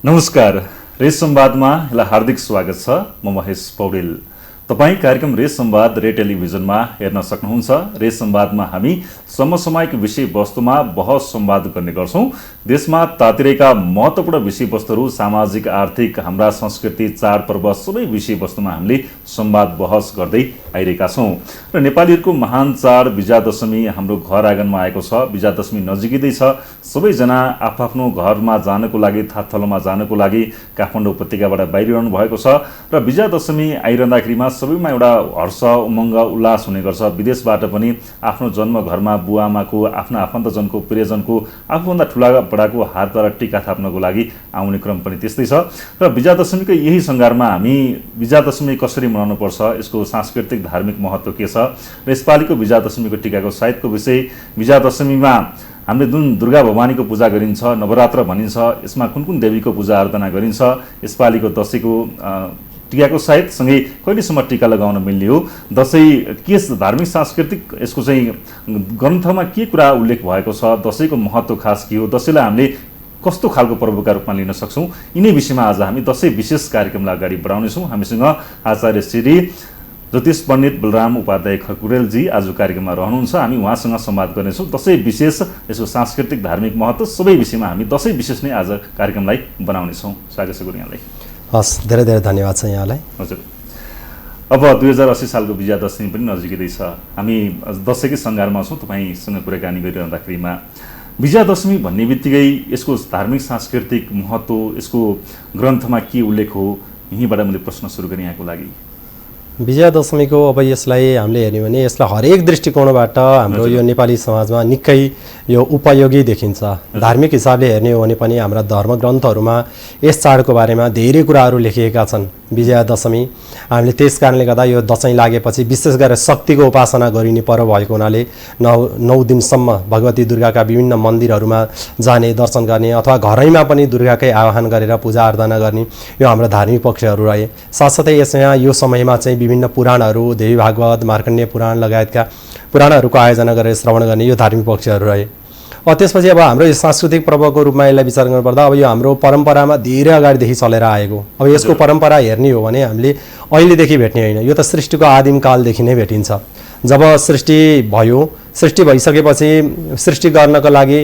नमस्कार, रेस संवादमा यहाँलाई हार्दिक स्वागत छ। म महेश पौडेल। तपाईं कार्यक्रम रेस संवाद रे टेलिभिजनमा हेर्न सक्नुहुन्छ। रेस संवादमा हामी समसामयिक विषयवस्तुमा बहस संवाद गर्ने गर्छौं। देशमा तातिरहेका महत्त्वपूर्ण विषयवस्तुहरू, सामाजिक, आर्थिक, हाम्रा संस्कृति, चाडपर्व सबै विषयवस्तुमा हामीले संवाद बहस गर्दै आइरहेका छौं। र नेपालीहरूको महान चाड विजयादशमी हाम्रो घर आँगनमा आएको छ। विजयादशमी नजिकै छ। सबैजना आफ्नो घरमा जानको लागि, थातथलोमा जानको लागि काठमाडौँ उपत्यकाबाट बाहिरिरहनु भएको छ र विजयादशमी आइरहँदाखेरिमा सबैमा एउटा हर्ष, उमङ्ग, उल्लास हुने गर्छ। विदेशबाट पनि आफ्नो जन्म घरमा बुवाआमाको, आफ्ना आफन्तजनको, प्रियजनको, आफूभन्दा ठुला बडाको हातबाट टीका थाप्नको लागि आउने क्रम पनि त्यस्तै छ। र विजयादशमीको यही सङ्घारमा हामी विजयादशमी कसरी मनाउनु पर्छ, यसको सांस्कृतिक धार्मिक महत्त्व के छ र यसपालिको विजयादशमीको टीकाको सायदको विषय, विजयादशमीमा हामीले जुन दुर्गा भवानीको पूजा गरिन्छ, नवरात्र भनिन्छ, यसमा कुन कुन देवीको पूजा आराधना गरिन्छ, यसपालिको दशैँको टीकाको सायद सँगै कहिलेसम्म टीका लगाउन मिल्ने हो, दशैँ के धार्मिक सांस्कृतिक यसको चाहिँ ग्रन्थमा के कुरा उल्लेख भएको छ, दशैँको महत्त्व खास के हो, दशैँलाई हामीले कस्तो खालको पर्वका रूपमा लिन सक्छौँ, यिनै विषयमा आज हामी दशैँ विशेष कार्यक्रमलाई अगाडि बढाउनेछौँ। हामीसँग आचार्य श्री ज्योतिष पण्डित बलराम उपाध्याय खकुरेलजी आज कार्यक्रममा रहनुहुन्छ। हामी उहाँसँग संवाद गर्नेछौँ। दशैँ विशेष, यसको सांस्कृतिक धार्मिक महत्त्व सबै विषयमा हामी दशैँ विशेष नै आज कार्यक्रमलाई बनाउनेछौँ। स्वागत छ गुरु यहाँलाई। हस्, धेरै धेरै धन्यवाद छ यहाँलाई। हजुर, अब 2080 सालको विजयादशमी पनि नजिकै छ। हामी दशैँकै सङ्घारमा छौँ। तपाईँसँग कुराकानी गरिरहँदाखेरिमा विजयादशमी भन्ने बित्तिकै यसको धार्मिक सांस्कृतिक महत्त्व, यसको ग्रन्थमा के उल्लेख हो, यहीँबाट मैले प्रश्न सुरु गरेँ यहाँको लागि। विजयादशमीको अब यसलाई हामीले हेर्यौँ भने यसलाई हरेक दृष्टिकोणबाट हाम्रो यो नेपाली समाजमा निकै यो उपयोगी देखिन्छ। धार्मिक हिसाबले हेर्ने हो भने पनि हाम्रा धर्मग्रन्थहरूमा यस चाडको बारेमा धेरै कुराहरू लेखिएका छन्। विजयादशमी हामीले त्यस कारणले गर्दा यो दशैँ लागेपछि विशेष गरेर शक्तिको उपासना गरिने पर्व भएको हुनाले 9 दिनसम्म भगवती दुर्गाका विभिन्न मन्दिरहरूमा जाने, दर्शन गर्ने अथवा घरैमा पनि दुर्गाकै आह्वान गरेर पूजा आराधना गर्ने, यो हाम्रो धार्मिक पक्षहरू रहे। साथसाथै यसमा यो समयमा चाहिँ विभिन्न पुराणहरू, देवी भागवत, मार्कण्डेय पुराण लगायतका पुराणहरूको आयोजना गरेर श्रवण गर्ने, यो धार्मिक पक्षहरू रहे। त्यसपछि अब हाम्रो यो सांस्कृतिक पर्वको रूपमा यसलाई विचार गर्नुपर्दा अब यो हाम्रो परम्परामा धेरै अगाडिदेखि चलेर आएको। अब यसको परम्परा हेर्ने हो भने हामीले अहिलेदेखि भेट्ने होइन, यो त सृष्टिको आदिम कालदेखि नै भेटिन्छ। जब सृष्टि भयो, सृष्टि भइसकेपछि सृष्टि गर्नको लागि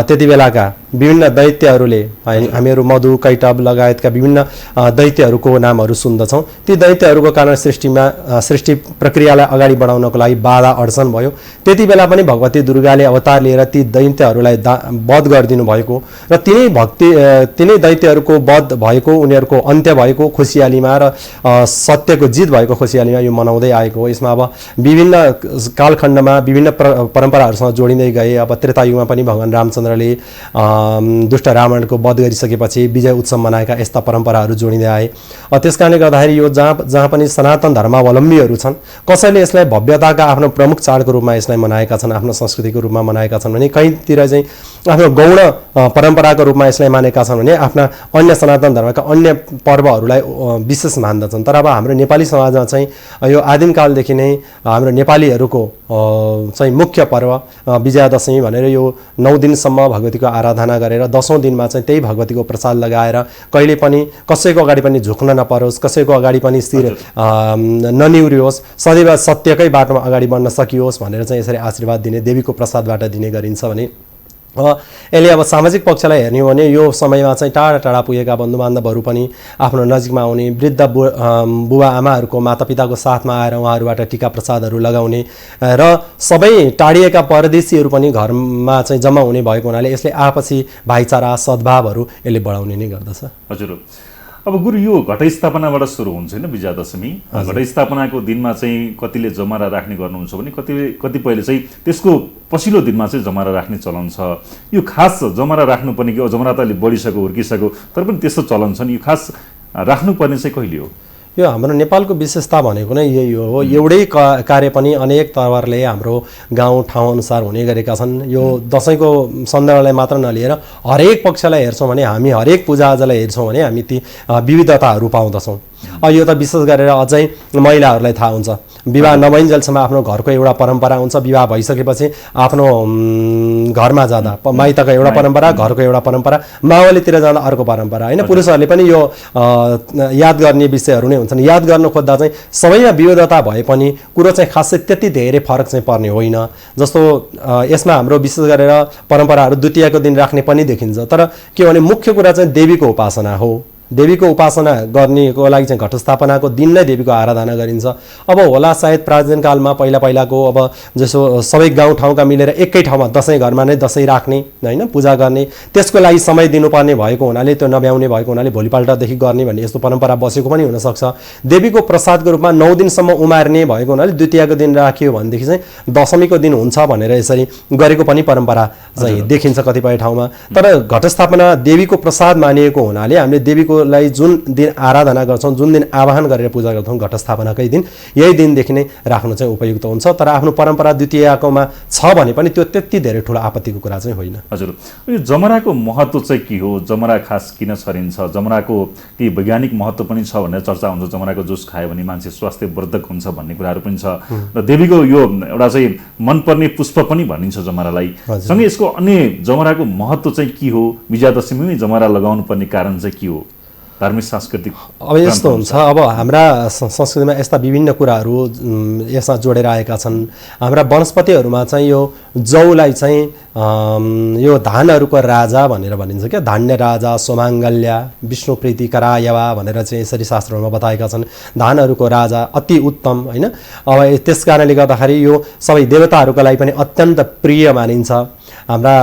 त्यति बेलाका विभिन्न दैत्यहरूले, हामीहरू मधु, कैटब लगायतका विभिन्न दैत्यहरूको नामहरू सुन्दछौँ। ती दैत्यहरूको कारण सृष्टि प्रक्रियालाई अगाडि बढाउनको लागि बाधा अड्चन भयो। त्यति बेला पनि भगवती दुर्गाले अवतार लिएर ती दैत्यहरूलाई वध गरिदिनु भएको र तिनै दैत्यहरूको वध भएको, उनीहरूको अन्त्य भएको खुसियालीमा र सत्यको जित भएको खुसियालीमा यो मनाउँदै आएको हो। यसमा अब विभिन्न कालखण्डमा विभिन्न परम्पराहरूसँग जोडिँदै गए। अब त्रेतायुगमा पनि भगवान रामचन्द्रले दुष्ट रावणको वध गरिसकेपछि विजय उत्सव मनाएका यस्ता परम्पराहरू जोडिँदै आए। त्यस कारणले गर्दाखेरि यो जहाँ पनि सनातन धर्मावलम्बीहरू छन्, कसैले यसलाई भव्यताका आफ्नो प्रमुख चाडको रूपमा यसलाई मनाएका छन्, आफ्नो संस्कृतिको रूपमा मनाएका छन् भने कहीँतिर चाहिँ आफ्नो गौण परम्पराको रूपमा यसलाई मानेका छन् भने आफ्ना अन्य सनातन धर्मका अन्य पर्वहरूलाई विशेष मान्दछन्। तर अब हाम्रो नेपाली समाजमा चाहिँ यो आदिमकालदेखि नै हाम्रो नेपालीहरूको चाहिँ मुख्य पर्व विजयादशमी भनेर यो 9 दिनसम्म भगवतीको आराधना गरेर 10औं दिनमा चाहिँ त्यही भगवतीको प्रसाद लगाएर कहिले पनि कसैको अगाडि पनि झुक्न नपरोस्, कसैको अगाडि पनि शिर ननिउरियोस्, सदैव सत्यकै बाटोमा अगाडि बढ्न सकियोस् भनेर चाहिँ यसरी आशीर्वाद दिने, देवीको प्रसादबाट दिने गरिन्छ भने यसले अब सामाजिक पक्षलाई हेर्ने हो भने यो समयमा चाहिँ टाढा टाढा पुगेका बन्धुबान्धवहरू पनि आफ्नो नजिकमा आउने, वृद्ध बुवा आमाहरूको, मातापिताको साथमा आएर उहाँहरूबाट टीका प्रसादहरू लगाउने र सबै टाढिएका परदेशीहरू पनि घरमा चाहिँ जम्मा हुने भएको हुनाले यसले आपसी भाइचारा, सद्भावहरू यसले बढाउने नै गर्दछ। हजुर, अब गुरु यो घटस्थापनाबाट सुरु हुन्छ होइन विजयादशमी। घटस्थापनाको दिनमा चाहिँ कतिले जमरा राख्ने गर्नुहुन्छ भने कतिपयले चाहिँ त्यसको पछिल्लो दिनमा चाहिँ जमरा राख्ने चलन छ। यो खास जमरा राख्नुपर्ने कि जमरा त अलि बढिसक्यो, हुर्किसक्यो, तर पनि त्यस्तो चलन छ नि, यो खास राख्नुपर्ने चाहिँ कहिले हो? यो हाम्रो नेपालको विशेषता भनेको नै यही हो। एउटै कार्य पनि अनेक तवरले हाम्रो गाउँ ठाउँ अनुसार हुने गरेका छन्। यो दशैंको सन्दर्भलाई मात्र नलिएर हरेक पक्षलाई हेर्छौँ भने, हामी हरेक पूजाआजालाई हेर्छौँ भने हामी ती विविधताहरू पाउँदछौँ। यो त विशेष गरेर अझै महिलाहरूलाई थाहा हुन्छ। विवाह नभइन्जेलसम्म आफ्नो घरको एउटा परम्परा हुन्छ, विवाह भइसकेपछि आफ्नो घरमा जाँदा माइतको एउटा परम्परा, घरको एउटा परम्परा, मावलीतिर जाँदा अर्को परम्परा होइन। पुरुषहरूले पनि यो याद गर्ने विषयहरू नै हुन्छन्। याद गर्न खोज्दा चाहिँ सबैमा विविधता भए पनि कुरो चाहिँ खासै त्यति धेरै फरक चाहिँ पर्ने होइन। जस्तो यसमा हाम्रो विशेष गरेर परम्पराहरू द्वितीयको दिन राख्ने पनि देखिन्छ, तर के भने मुख्य कुरा चाहिँ देवीको उपासना हो। देवीको उपासना गर्नेको लागि चाहिँ घटस्थापनाको दिन नै देवीको आराधना गरिन्छ। अब होला सायद प्राचीन कालमा पहिलाको अब जसो सबै गाउँठाउँका मिलेर एकै ठाउँमा दसैँ घरमा नै दसैँ राख्ने होइन, पूजा गर्ने, त्यसको लागि समय दिनुपर्ने भएको हुनाले, त्यो नभ्याउने भएको हुनाले भोलिपल्टदेखि गर्ने भन्ने यस्तो परम्परा बसेको पनि हुनसक्छ। देवीको प्रसादको रूपमा 9 दिनसम्म उमार्ने भएको हुनाले द्वितीयको दिन राखियो भनेदेखि चाहिँ दशमीको दिन हुन्छ भनेर यसरी गरेको पनि परम्परा चाहिँ देखिन्छ कतिपय ठाउँमा। तर घटस्थापना देवीको प्रसाद मानिएको हुनाले हामीले देवीको लाई जुन दिन आराधना गर्छौँ, जुन दिन आवाहन गरेर पूजा गर्छौँ घटस्थापनाकै दिन, यही दिनदेखि नै राख्नु चाहिँ उपयुक्त हुन्छ। तर आफ्नो परम्परा द्वितीयकोमा छ भने पनि त्यो त्यति धेरै ठुलो आपत्तिको कुरा चाहिँ होइन। हजुर, यो जमराको महत्त्व चाहिँ के हो? जमरा खास किन छरिन्छ? जमराको केही वैज्ञानिक महत्त्व पनि छ भनेर चर्चा हुन्छ। जमराको जुस खायो भने मान्छे स्वास्थ्यवर्धक हुन्छ भन्ने कुराहरू पनि छ र देवीको यो एउटा चाहिँ मनपर्ने पुष्प पनि भनिन्छ जमरालाई। सँगै यसको अन्य जमराको महत्त्व चाहिँ के हो? विजयादशमीमै जमरा लगाउनु पर्ने कारण चाहिँ के हो? धार्मिक सांस्कृतिक अब यस्तो हुन्छ। अब हाम्रा संस्कृतिमा यस्ता विभिन्न कुराहरू यसमा जोडेर आएका छन्। हाम्रा वनस्पतिहरूमा चाहिँ यो जौलाई चाहिँ यो धानहरूको राजा भनेर भनिन्छ क्या। धान्य राजा, सोमाङ्गल्या, विष्णु प्रीतिकरायवा भनेर चाहिँ यसरी शास्त्रहरूमा बताएका छन्। धानहरूको राजा, अति उत्तम होइन। अब त्यस कारणले गर्दाखेरि यो सबै देवताहरूको लागि पनि अत्यन्त प्रिय मानिन्छ। हाम्रा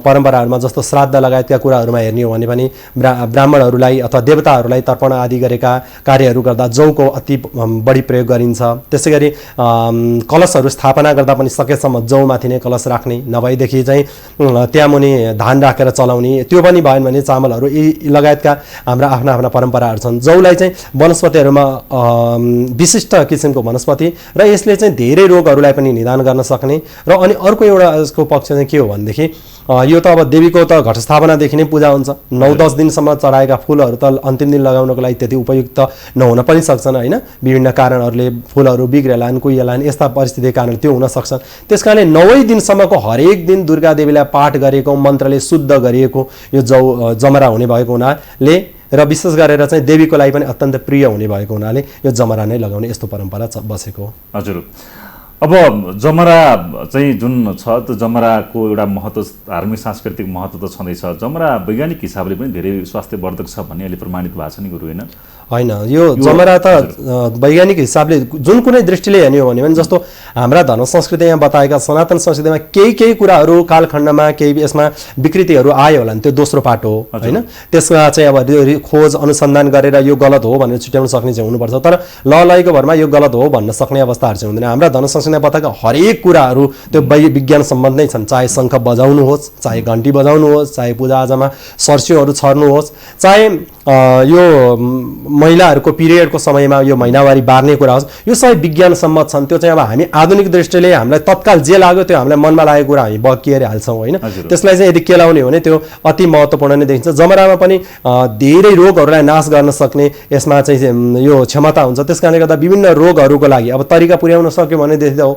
परम्पराहरूमा जस्तो श्राद्ध लगायतका कुराहरूमा हेर्ने हो भने पनि ब्राह्मणहरूलाई अथवा देवताहरूलाई तर्पण आदि गरेका कार्यहरू गर्दा जौको अति बढी प्रयोग गरिन्छ। त्यसै गरी कलशहरू स्थापना गर्दा पनि सकेसम्म जौमाथि नै कलश राख्ने, नभएदेखि चाहिँ त्यहाँ मुनि धान राखेर चलाउने, त्यो पनि भएन भने चामलहरू यी लगायतका हाम्रा आफ्ना आफ्ना परम्पराहरू छन्। जौलाई चाहिँ वनस्पतिहरूमा विशिष्ट किसिमको वनस्पति र यसले चाहिँ धेरै रोगहरूलाई पनि निदान गर्न सक्ने। र अनि अर्को एउटा यसको पक्ष चाहिँ के हो भनेदेखि यो त अब देवीको त घटस्थापनादेखि नै पूजा हुन्छ। 9-10 दिनसम्म चढाएका फुलहरू त अन्तिम दिन लगाउनको लागि त्यति उपयुक्त नहुन पनि सक्छन् होइन। विभिन्न कारणहरूले फुलहरू बिग्रेलान्, कुहिएलान्, यस्ता परिस्थितिको कारण त्यो हुन सक्छन्। त्यस कारणले 9 दिनसम्मको हरेक दिन दुर्गा देवीलाई पाठ गरेको, मन्त्रले शुद्ध गरिएको यो जमरा हुने भएको हुनाले र विशेष गरेर चाहिँ देवीको लागि पनि अत्यन्त प्रिय हुने भएको हुनाले यो जमरा नै लगाउने यस्तो परम्परा बसेको। हजुर, अब जमरा चाहिँ जुन छ त्यो जमराको एउटा महत्त्व, धार्मिक सांस्कृतिक महत्त्व त छँदैछ। जमरा वैज्ञानिक हिसाबले पनि धेरै स्वास्थ्यवर्धक छ भन्ने अहिले प्रमाणित भएको छ नि गुरु होइन? होइन, यो जमरा त वैज्ञानिक हिसाबले जुन कुनै दृष्टिले हेर्ने हो भने जस्तो हाम्रा धर्म संस्कृतिमा बताएका सनातन संस्कृतिमा केही कुराहरू कालखण्डमा केही यसमा विकृतिहरू आयो होला नि, त्यो दोस्रो पाटो हो होइन। त्यसमा चाहिँ अब खोज अनुसन्धान गरेर यो गलत हो भनेर छुट्याउन सक्ने चाहिँ हुनुपर्छ। तर लयको भरमा यो गलत हो भन्न सक्ने अवस्थाहरू चाहिँ हुँदैन। हाम्रा धर्म संस्कृतिमा बताएका हरेक कुराहरू त्यो विज्ञान सम्बन्धी छन्। चाहे शङ्ख बजाउनु होस्, चाहे घन्टी बजाउनु होस्, चाहे पूजाआजामा सर्स्योहरू छर्नु होस्, चाहे यो महिलाहरूको पिरियडको समयमा यो महिनावारी बार्ने कुरा होस्, यो सबै विज्ञान सम्मत छन्। त्यो चाहिँ अब हामी आधुनिक दृष्टिले हामीलाई तत्काल जे लाग्यो त्यो हामीलाई मनमा लागेको कुरा हामी बकिएर हाल्छौँ होइन। त्यसलाई चाहिँ यदि केलाउने हो भने त्यो अति महत्त्वपूर्ण नै देखिन्छ। जमरामा पनि धेरै रोगहरूलाई नाश गर्न सक्ने यसमा चाहिँ यो क्षमता हुन्छ। त्यस कारणले गर्दा विभिन्न रोगहरूको लागि अब तरिका पुर्याउन सक्यो भने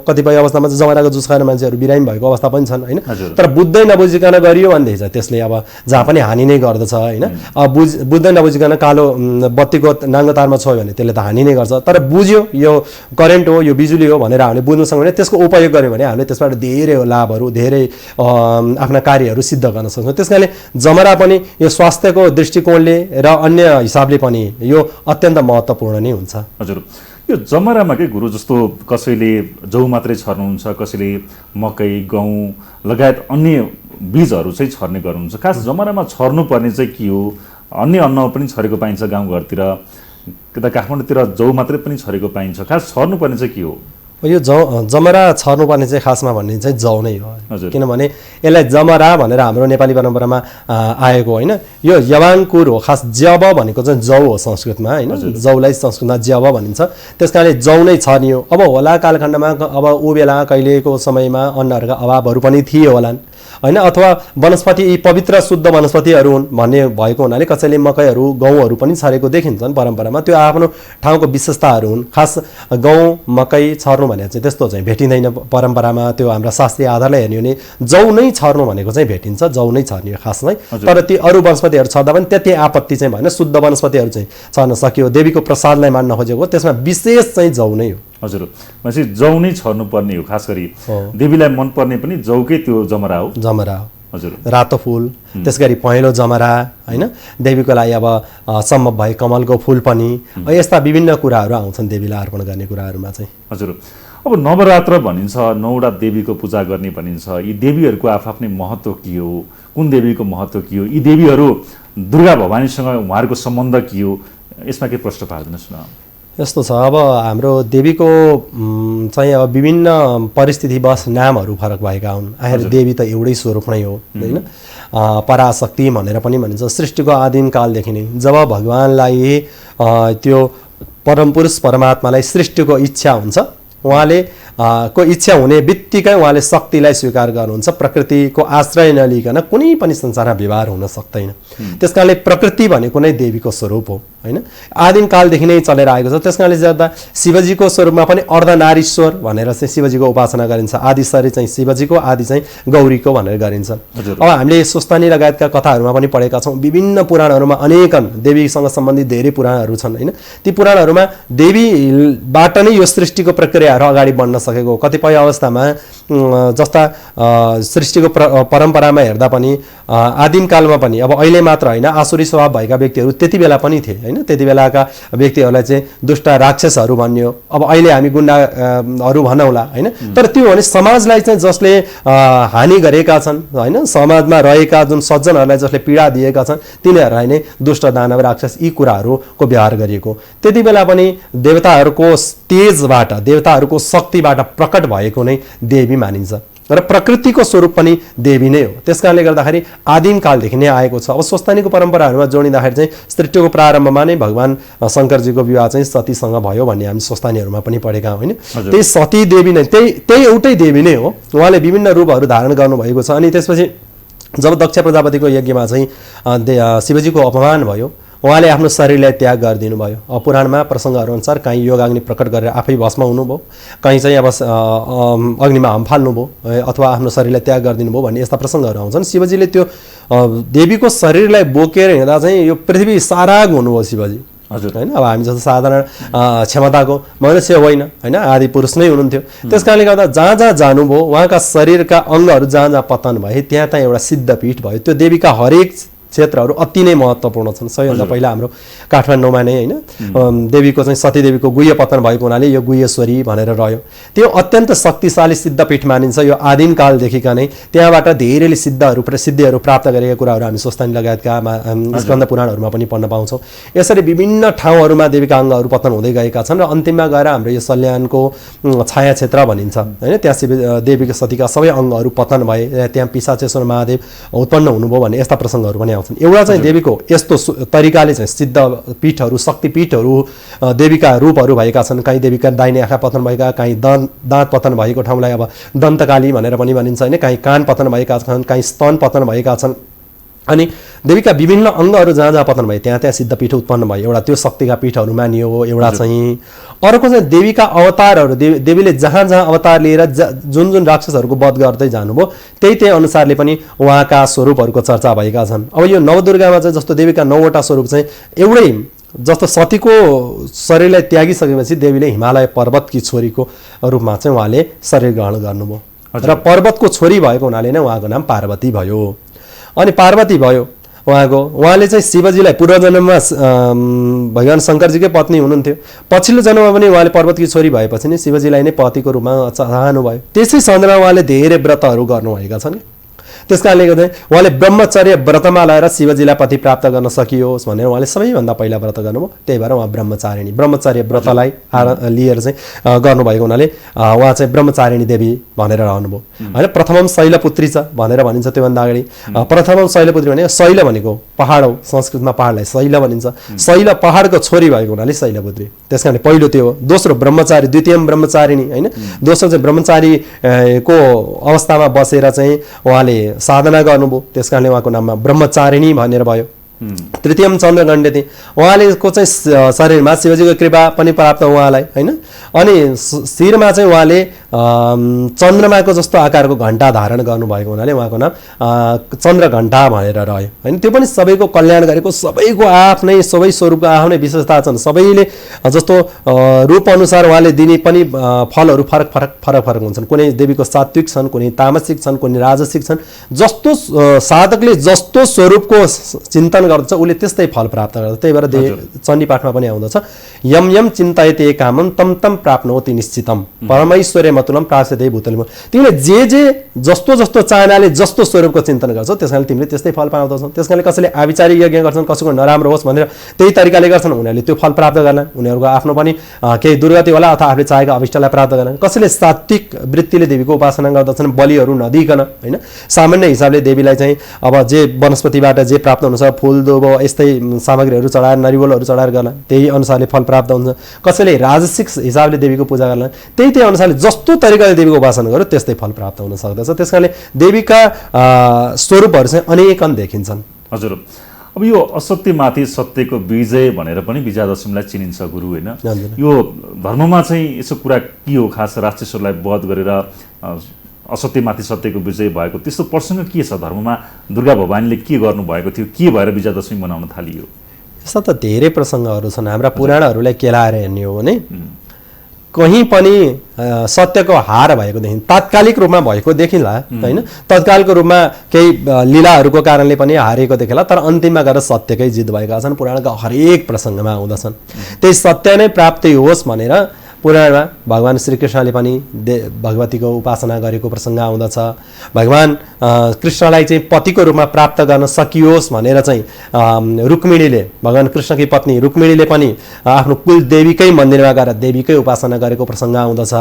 कतिपय अवस्थामा चाहिँ जमराको जुस खाएर मान्छेहरू बिरामी भएको अवस्था पनि छन् होइन। तर बुझ्दै नबुझिकन गरियो भनेदेखि चाहिँ त्यसले अब जहाँ पनि हानि नै गर्दछ होइन। अब बुझ्दै नबुझिकन कालो बत्तीको नाङ्गो तारमा छोयो भने त्यसले त हानि नै गर्छ। तर बुझ्यो यो करेन्ट हो, यो बिजुली हो भनेर हामीले बुझ्नु सक्यौँ भने त्यसको उपयोग गऱ्यौँ भने हामीले त्यसबाट धेरै लाभहरू, धेरै आफ्ना कार्यहरू सिद्ध गर्न सक्छौँ। त्यस कारणले जमरा पनि यो स्वास्थ्यको दृष्टिकोणले र अन्य हिसाबले पनि यो अत्यन्त महत्त्वपूर्ण नै हुन्छ। हजुर, यो जमरामा के गुरु जस्तो कसैले जौ मात्रै छर्नुहुन्छ, कसैले मकै, गहुँ लगायत अन्य बीजहरू चाहिँ छर्ने गर्नुहुन्छ। खास जमरामा छर्नुपर्ने चाहिँ के हो? अन्य अन्नमा पनि छरेको पाइन्छ गाउँघरतिर, त काठमाडौँतिर जौ मात्रै पनि छरेको पाइन्छ। खास छर्नुपर्ने चाहिँ के हो? यो जमरा छर्नुपर्ने चाहिँ खासमा भन्ने चाहिँ जौ नै हो। किनभने यसलाई जमरा भनेर हाम्रो नेपाली परम्परामा आएको होइन। यो यवाङ्कुर हो, खास जब भनेको चाहिँ जौ हो संस्कृतमा होइन। जौलाई संस्कृतमा जब भनिन्छ। त्यस कारणले जौ नै छर्नियो। अब होला कालखण्डमा अब ऊ बेला कहिलेको समयमा अन्नहरूका अभावहरू पनि थिए होलान्। होइन, अथवा वनस्पति यी पवित्र शुद्ध वनस्पतिहरू हुन् भन्ने भएको हुनाले कसैले मकैहरू गहुँहरू पनि छरेको देखिन्छन् परम्परामा। त्यो आफ्नो ठाउँको विशेषताहरू हुन्। खास गहुँ मकै छर्नु भनेको चाहिँ त्यस्तो चाहिँ भेटिँदैन परम्परामा। त्यो हाम्रा शास्त्रीय आधारलाई हेर्ने हो भने जौ नै छर्नु भनेको चाहिँ भेटिन्छ, जौ नै छर्ने खास नै। तर ती अरू वनस्पतिहरू छर्दा पनि त्यति आपत्ति चाहिँ भएन, शुद्ध वनस्पतिहरू चाहिँ छर्न सक्यो। देवीको प्रसादलाई मान्न खोजेको त्यसमा विशेष चाहिँ जौ नै हो। हजुर, भनेपछि जौ नै छर्नुपर्ने हो। खास गरी देवीलाई मनपर्ने पनि जौकै त्यो जमरा हो। जमरा हो, हजुर, रातो फुल, त्यसगरी पहेँलो जमरा, होइन, देवीको लागि अब सम्भव भए कमलको फुल पनि, यस्ता विभिन्न कुराहरू आउँछन् देवीलाई अर्पण गर्ने कुराहरूमा चाहिँ। हजुर, अब नवरात्र भनिन्छ, 9वटा देवीको पूजा गर्ने भनिन्छ। यी देवीहरूको आफ्नै महत्त्व के हो? कुन देवीको महत्त्व के हो? यी देवीहरू दुर्गा भवानीसँग उहाँहरूको सम्बन्ध के हो? यसमा के प्रश्न पार्दिनुहोस् न। यस्तो छ, अब हाम्रो देवीको चाहिँ अब विभिन्न परिस्थितिवश नामहरू फरक भएका हुन्। आखिर देवी त एउटै स्वरूप नै हो, होइन। पराशक्ति भनेर पनि भनिन्छ। सृष्टिको आदिम कालदेखि नै जब भगवानलाई त्यो परमपुरुष परमात्मालाई सृष्टिको इच्छा हुन्छ, उहाँले को इच्छा हुने बित्तिकै उहाँले शक्तिलाई स्वीकार गर्नुहुन्छ। प्रकृतिको आश्रय नलिकन कुनै पनि संसारमा व्यवहार हुन सक्दैन। त्यस कारणले प्रकृति भनेको नै देवीको स्वरूप हो, होइन। आदिम कालदेखि नै चलेर आएको छ। त्यस कारणले गर्दा शिवजीको स्वरूपमा पनि अर्धनारीश्वर भनेर चाहिँ शिवजीको उपासना गरिन्छ। आदि शरीर चाहिँ शिवजीको, आदि चाहिँ गौरीको भनेर गरिन्छ। अब हामीले सुस्तानी लगायतका कथाहरूमा पनि पढेका छौँ। विभिन्न पुराणहरूमा अनेकन देवीसँग सम्बन्धित धेरै पुराणहरू छन्, होइन। ती पुराणहरूमा देवीबाट नै यो सृष्टिको प्रक्रियाहरू अगाडि बढ्न सकेको। कतिपय अवस्थामा जस्ता सृष्टिको परम्परामा हेर्दा पनि आदिम कालमा पनि, अब अहिले मात्र होइन, आसुरी स्वभाव भएका व्यक्तिहरू त्यति बेला पनि थिए, होइन। त्यति बेलाका व्यक्तिहरूलाई चाहिँ दुष्ट राक्षसहरू भनियो। अब अहिले हामी गुण्डाहरू भनौँला, होइन। तर त्यो भने समाजलाई चाहिँ जसले हानि गरेका छन्, होइन, समाजमा रहेका जुन सज्जनहरूलाई जसले पीडा दिएका छन्, तिनीहरूलाई नै दुष्ट दानव राक्षस यी कुराहरूको व्यवहार गरिएको। त्यति बेला पनि देवताहरूको तेजबाट, देवताहरूको शक्तिबाट प्रकट भएको नै देवी मानिन्छ र प्रकृतिको स्वरूप पनि देवी नै हो। त्यस कारणले गर्दाखेरि आदिम कालदेखि नै आएको छ। अब स्वस्तानीको परम्पराहरूमा जोडिँदाखेरि चाहिँ सृष्टिको प्रारम्भमा नै भगवान शङ्करजीको विवाह चाहिँ सतीसँग भयो भन्ने हामी स्वस्तानीहरूमा पनि पढेका, होइन। त्यही सती देवी नै, त्यही एउटै देवी नै हो। उहाँले विभिन्न रूपहरू धारण गर्नुभएको छ। अनि त्यसपछि जब दक्ष प्रजापतिको यज्ञमा चाहिँ शिवजीको अपमान भयो, उहाँले आफ्नो शरीरलाई त्याग गरिदिनु भयो। पुराणमा प्रसङ्गहरू अनुसार कहीँ योगाग्नि प्रकट गरेर आफै भस्म हुनुभयो, कहीँ चाहिँ अब अग्निमा हम फाल्नुभयो, अथवा आफ्नो शरीरलाई त्याग गरिदिनु भयो भन्ने यस्ता प्रसङ्गहरू आउँछन्। शिवजीले त्यो देवीको शरीरलाई बोकेर हिँड्दा चाहिँ यो पृथ्वी सारा घुम्नुभयो शिवजी, हजुर, होइन। अब हामी जस्तो साधारण क्षमताको मनुष्य होइन, होइन, आदि पुरुष नै हुनुहुन्थ्यो। त्यस कारणले गर्दा जहाँ जहाँ जानुभयो उहाँका शरीरका अङ्गहरू जहाँ जहाँ पतन भए त्यहाँ त्यहाँ एउटा सिद्धपीठ भयो। त्यो देवीका हरेक क्षेत्रहरू अति नै महत्त्वपूर्ण छन्। सबैभन्दा पहिला हाम्रो काठमाडौँमा नै, होइन, देवीको चाहिँ सतीदेवीको गुह्य पतन भएको हुनाले यो गुह्येश्वरी भनेर रह्यो। त्यो अत्यन्त शक्तिशाली सिद्धपीठ मानिन्छ। यो आदिम कालदेखिका नै त्यहाँबाट धेरैले सिद्धिहरू प्राप्त गरेका कुराहरू हामी स्वस्तानी लगायतका स्कन्द पुराणहरूमा पनि पढ्न पाउँछौँ। यसरी विभिन्न ठाउँहरूमा देवीका अङ्गहरू पतन हुँदै गएका छन् र अन्तिममा गएर हाम्रो यो सल्यानको छाया क्षेत्र भनिन्छ, होइन। त्यहाँ देवीको सतीका सबै अङ्गहरू पतन भए, त्यहाँ पिशाचेश्वर महादेव उत्पन्न हुनुभयो भन्ने यस्ता प्रसङ्गहरू पनि आउँछन्। एउटा चाहिँ देवीको यस्तो तरिकाले चाहिँ सिद्ध पीठहरू, शक्तिपीठहरू, देवीका रूपहरू भएका छन्। कहीँ देवीका दाहिने आँखा पतन भएका, कहीँ दाँत पतन भएको ठाउँलाई अब दन्तकाली भनेर पनि भनिन्छ, होइन। कहीँ कान पतन भएका छन्, कहीँ स्तन पतन भएका छन्। अनि देवीका विभिन्न अङ्गहरू जहाँ जहाँ पतन भए त्यहाँ त्यहाँ सिद्धपीठ उत्पन्न भयो। एउटा त्यो शक्तिका पीठहरू मानियो हो एउटा चाहिँ। अर्को चाहिँ देवीका अवतारहरू, देवीले जहाँ जहाँ अवतार लिएर जुन जुन राक्षसहरूको वध गर्दै जानुभयो त्यही अनुसारले पनि उहाँका स्वरूपहरूको चर्चा भएका छन्। अब यो नवदुर्गामा चाहिँ जस्तो देवीका 9वटा स्वरूप चाहिँ एउटै, जस्तो सतीको शरीरलाई त्यागिसकेपछि देवीले हिमालय पर्वतकी छोरीको रूपमा चाहिँ उहाँले शरीर ग्रहण गर्नुभयो र पर्वतको छोरी भएको हुनाले नै उहाँको नाम पार्वती भयो। अनि पार्वती भयो उहाँले चाहिँ शिवजीलाई पूर्वजन्ममा भगवान शङ्करजीकै पत्नी हुनुहुन्थ्यो। पछिल्लो जन्ममा पनि उहाँले पर्वतकी छोरी भएपछि नै शिवजीलाई नै पतिको रूपमा चाहनु भयो। त्यसै सन्दर्भमा उहाँले धेरै व्रतहरू गर्नुभएका छन्। त्यस कारणले गर्दा उहाँले ब्रह्मचर्य व्रतमा लगाएर शिवजीलाई पति प्राप्त गर्न सकियोस् भनेर उहाँले सबैभन्दा पहिला व्रत गर्नुभयो। त्यही भएर उहाँ ब्रह्मचारिणी ब्रह्मचर्य व्रतलाई लिएर चाहिँ गर्नुभएको हुनाले उहाँ चाहिँ ब्रह्मचारिणी देवी भनेर रहनुभयो होइन। प्रथमम शैलपुत्री छ भनेर भनिन्छ। त्योभन्दा अगाडि प्रथमम शैलपुत्री भनेको शैल भनेको पहाड हो, संस्कृतमा पहाडलाई शैल भनिन्छ। शैल पहाडको छोरी भएको हुनाले शैलपुत्री, त्यस कारण पहिलो त्यो हो। दोस्रो ब्रह्मचारी, द्वितीय ब्रह्मचारिणी होइन। दोस्रो चाहिँ ब्रह्मचारी को अवस्थामा बसेर चाहिँ उहाँले साधना गर्नुभयो, त्यस कारणले उहाँको नाममा ब्रह्मचारिणी भनेर भयो। तृतीयम चन्द्रगण्डेती, उहाँले को चाहिँ शरीरमा शिवजीको कृपा पनि प्राप्त उहाँलाई होइन। अनि शिरमा चाहिँ उहाँले चन्द्रमाको जस्तो आकारको घण्टा धारण गर्नुभएको हुनाले उहाँको नाम चन्द्रघण्टा भनेर रह्यो होइन। त्यो पनि सबैको कल्याण गरेको, सबैको आफ्नै सबै स्वरूपको आफ्नै विशेषता छन्। सबैले जस्तो रूप अनुसार उहाँले दिने पनि फलहरू फरक फरक फरक फरक हुन्छन्। कुनै देवीको सात्विक छन्, कुनै तामसिक छन्, कुनै राजसिक छन्। जस्तो साधकले जस्तो स्वरूपको चिन्तन गर्दछ उसले त्यस्तै फल प्राप्त गर्दछ। त्यही भएर चण्डी पाठमा पनि आउँदछ यम यम चिन्तयते कामम तम तम प्राप्नोति निश्चितम परमेश्वरे मतुलम प्राप्स्यते भूतलम। तिमीले जे जस्तो जस्तो चाहनाले जस्तो स्वरूपको चिन्तन गर्छौ त्यस कारणले तिमीले त्यस्तै फल पाउँदछौ। त्यस कारणले कसैले आविचारिक यज्ञ गर्छन्, कसैको नराम्रो होस् भनेर त्यही तरिकाले गर्छन्, उनीहरूले त्यो फल प्राप्त गर्न उनीहरूको आफ्नो पनि केही दुर्गति होला अथवा आफूले चाहेको अभिष्टलाई प्राप्त गर्न। कसैले सात्विक वृत्तिले देवीको उपासना गर्दछन् बलिहरू नदिइकन होइन। सामान्य हिसाबले देवीलाई चाहिँ अब जे वनस्पतिबाट जे प्राप्त हुन्छ फुल दुबो यस्तै सामग्रीहरू चढाएर नरिवलहरू चढाएर गर्न, त्यही अनुसारले फल प्राप्त हुन्छ। कसैले राजसिक हिसाबले देवीको पूजा गर्न, त्यही अनुसारले जस्तो तरिकाले देवीको उपासना गर्यो त्यस्तै फल प्राप्त हुन सक्दछ। त्यस कारणले देवीका स्वरूपहरू चाहिँ अनेकन देखिन्छन्। हजुर, अब यो असत्यमाथि सत्यको विजय भनेर पनि विजयादशमीलाई चिनिन्छ गुरु होइन। यो धर्ममा चाहिँ यसो कुरा के हो? खास राक्षसहरूलाई वध गरेर असत्यमाथि सत्यको विजय भएको त्यस्तो प्रसङ्ग के छ धर्ममा? दुर्गा भवानीले के गर्नुभएको थियो? के भएर विजयादशमी मनाउन थालियो? यस्ता त धेरै प्रसङ्गहरू छन्। हाम्रा पुराणहरूलाई केलाएर हेर्ने हो भने कहीँ पनि सत्यको हार भएको देखिन्छ। तात्कालिक रूपमा भएको देखिला होइन, तत्कालको रूपमा केही लीलाहरूको कारणले पनि हारेको देखिला, तर अन्तिममा गएर सत्यकै जित भएका छन्। पुराणका हरेक प्रसङ्गमा आउँदछन्। त्यही सत्य नै प्राप्ति होस् भनेर पुराणमा भगवान् श्रीकृष्णले पनि भगवतीको उपासना गरेको प्रसङ्ग आउँदछ। भगवान् कृष्णलाई चाहिँ पतिको रूपमा प्राप्त गर्न सकियोस् भनेर चाहिँ रुक्मिणीले, भगवान् कृष्णकी पत्नी रुक्मिणीले पनि आफ्नो कुल देवीकै मन्दिरमा गएर देवीकै उपासना गरेको प्रसङ्ग आउँदछ।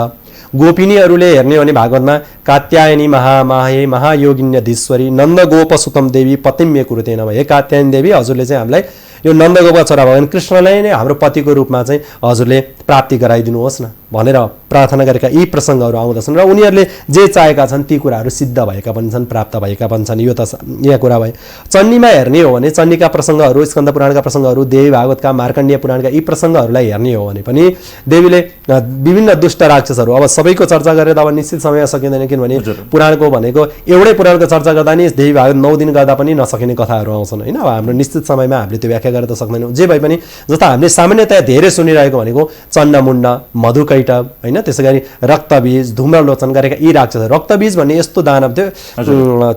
गोपिनीहरूले हेर्ने हो भने भागवतमा कात्यायनी महामाहे महायोगिन्यधीश्वरी नन्द गोपसुतम देवी पतिम्य कुरुते नम। हे कात्यायनी देवी, हजुरले चाहिँ हामीलाई यो नन्दगोपका छोरा भगवान् कृष्णलाई नै हाम्रो पतिको रूपमा चाहिँ हजुरले प्राप्ति गराइदिनुहोस् न भनेर प्रार्थना गरेका यी प्रसङ्गहरू आउँदछन्। र उनीहरूले जे चाहेका छन् ती कुराहरू सिद्ध भएका पनि छन्, प्राप्त भएका पनि छन्। यो त यहाँ कुरा भयो। चण्डीमा हेर्ने हो भने चण्डीका प्रसङ्गहरू, स्कन्द पुराणका प्रसङ्गहरू, देवी भागवतका, मार्कण्डेय पुराणका यी प्रसङ्गहरूलाई हेर्ने हो भने पनि देवीले विभिन्न दुष्ट राक्षसहरू, अब सबैको चर्चा गरेर अब निश्चित समयमा सकिँदैन, किनभने पुराणको भनेको एउटै पुराणको चर्चा गर्दा नि देवी भागवत 9 दिन गर्दा पनि नसकिने कथाहरू आउँछन् होइन। अब हाम्रो निश्चित समयमा हामीले त्यो व्याख्या गरेर त सक्दैनौँ। जे भए पनि जस्तो हामीले सामान्यतया धेरै सुनिरहेको भनेको चण्डमुण्ड, मधुकैटभ होइन, त्यसै गरी रक्तबीज, धूम्रलोचन गरेका यी राक्षसहरू। रक्तबीज भन्ने यस्तो दानव थियो,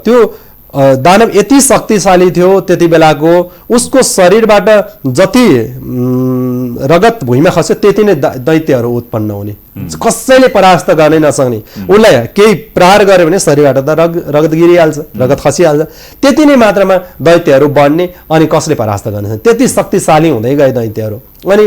त्यो दानव यति शक्तिशाली थियो त्यति बेलाको, उसको शरीरबाट जति रगत भुइँमा खस्यो त्यति नै दैत्यहरू उत्पन्न हुने, कसैले परास्त गर्नै नसक्ने। उसलाई केही प्रहार गर्यो भने शरीरबाट त रगत गिरिहाल्छ, रगत खसिहाल्छ। त्यति नै मात्रामा दैत्यहरू बढ्ने अनि कसले परास्त गर्ने, त्यति शक्तिशाली हुँदै गए दैत्यहरू। अनि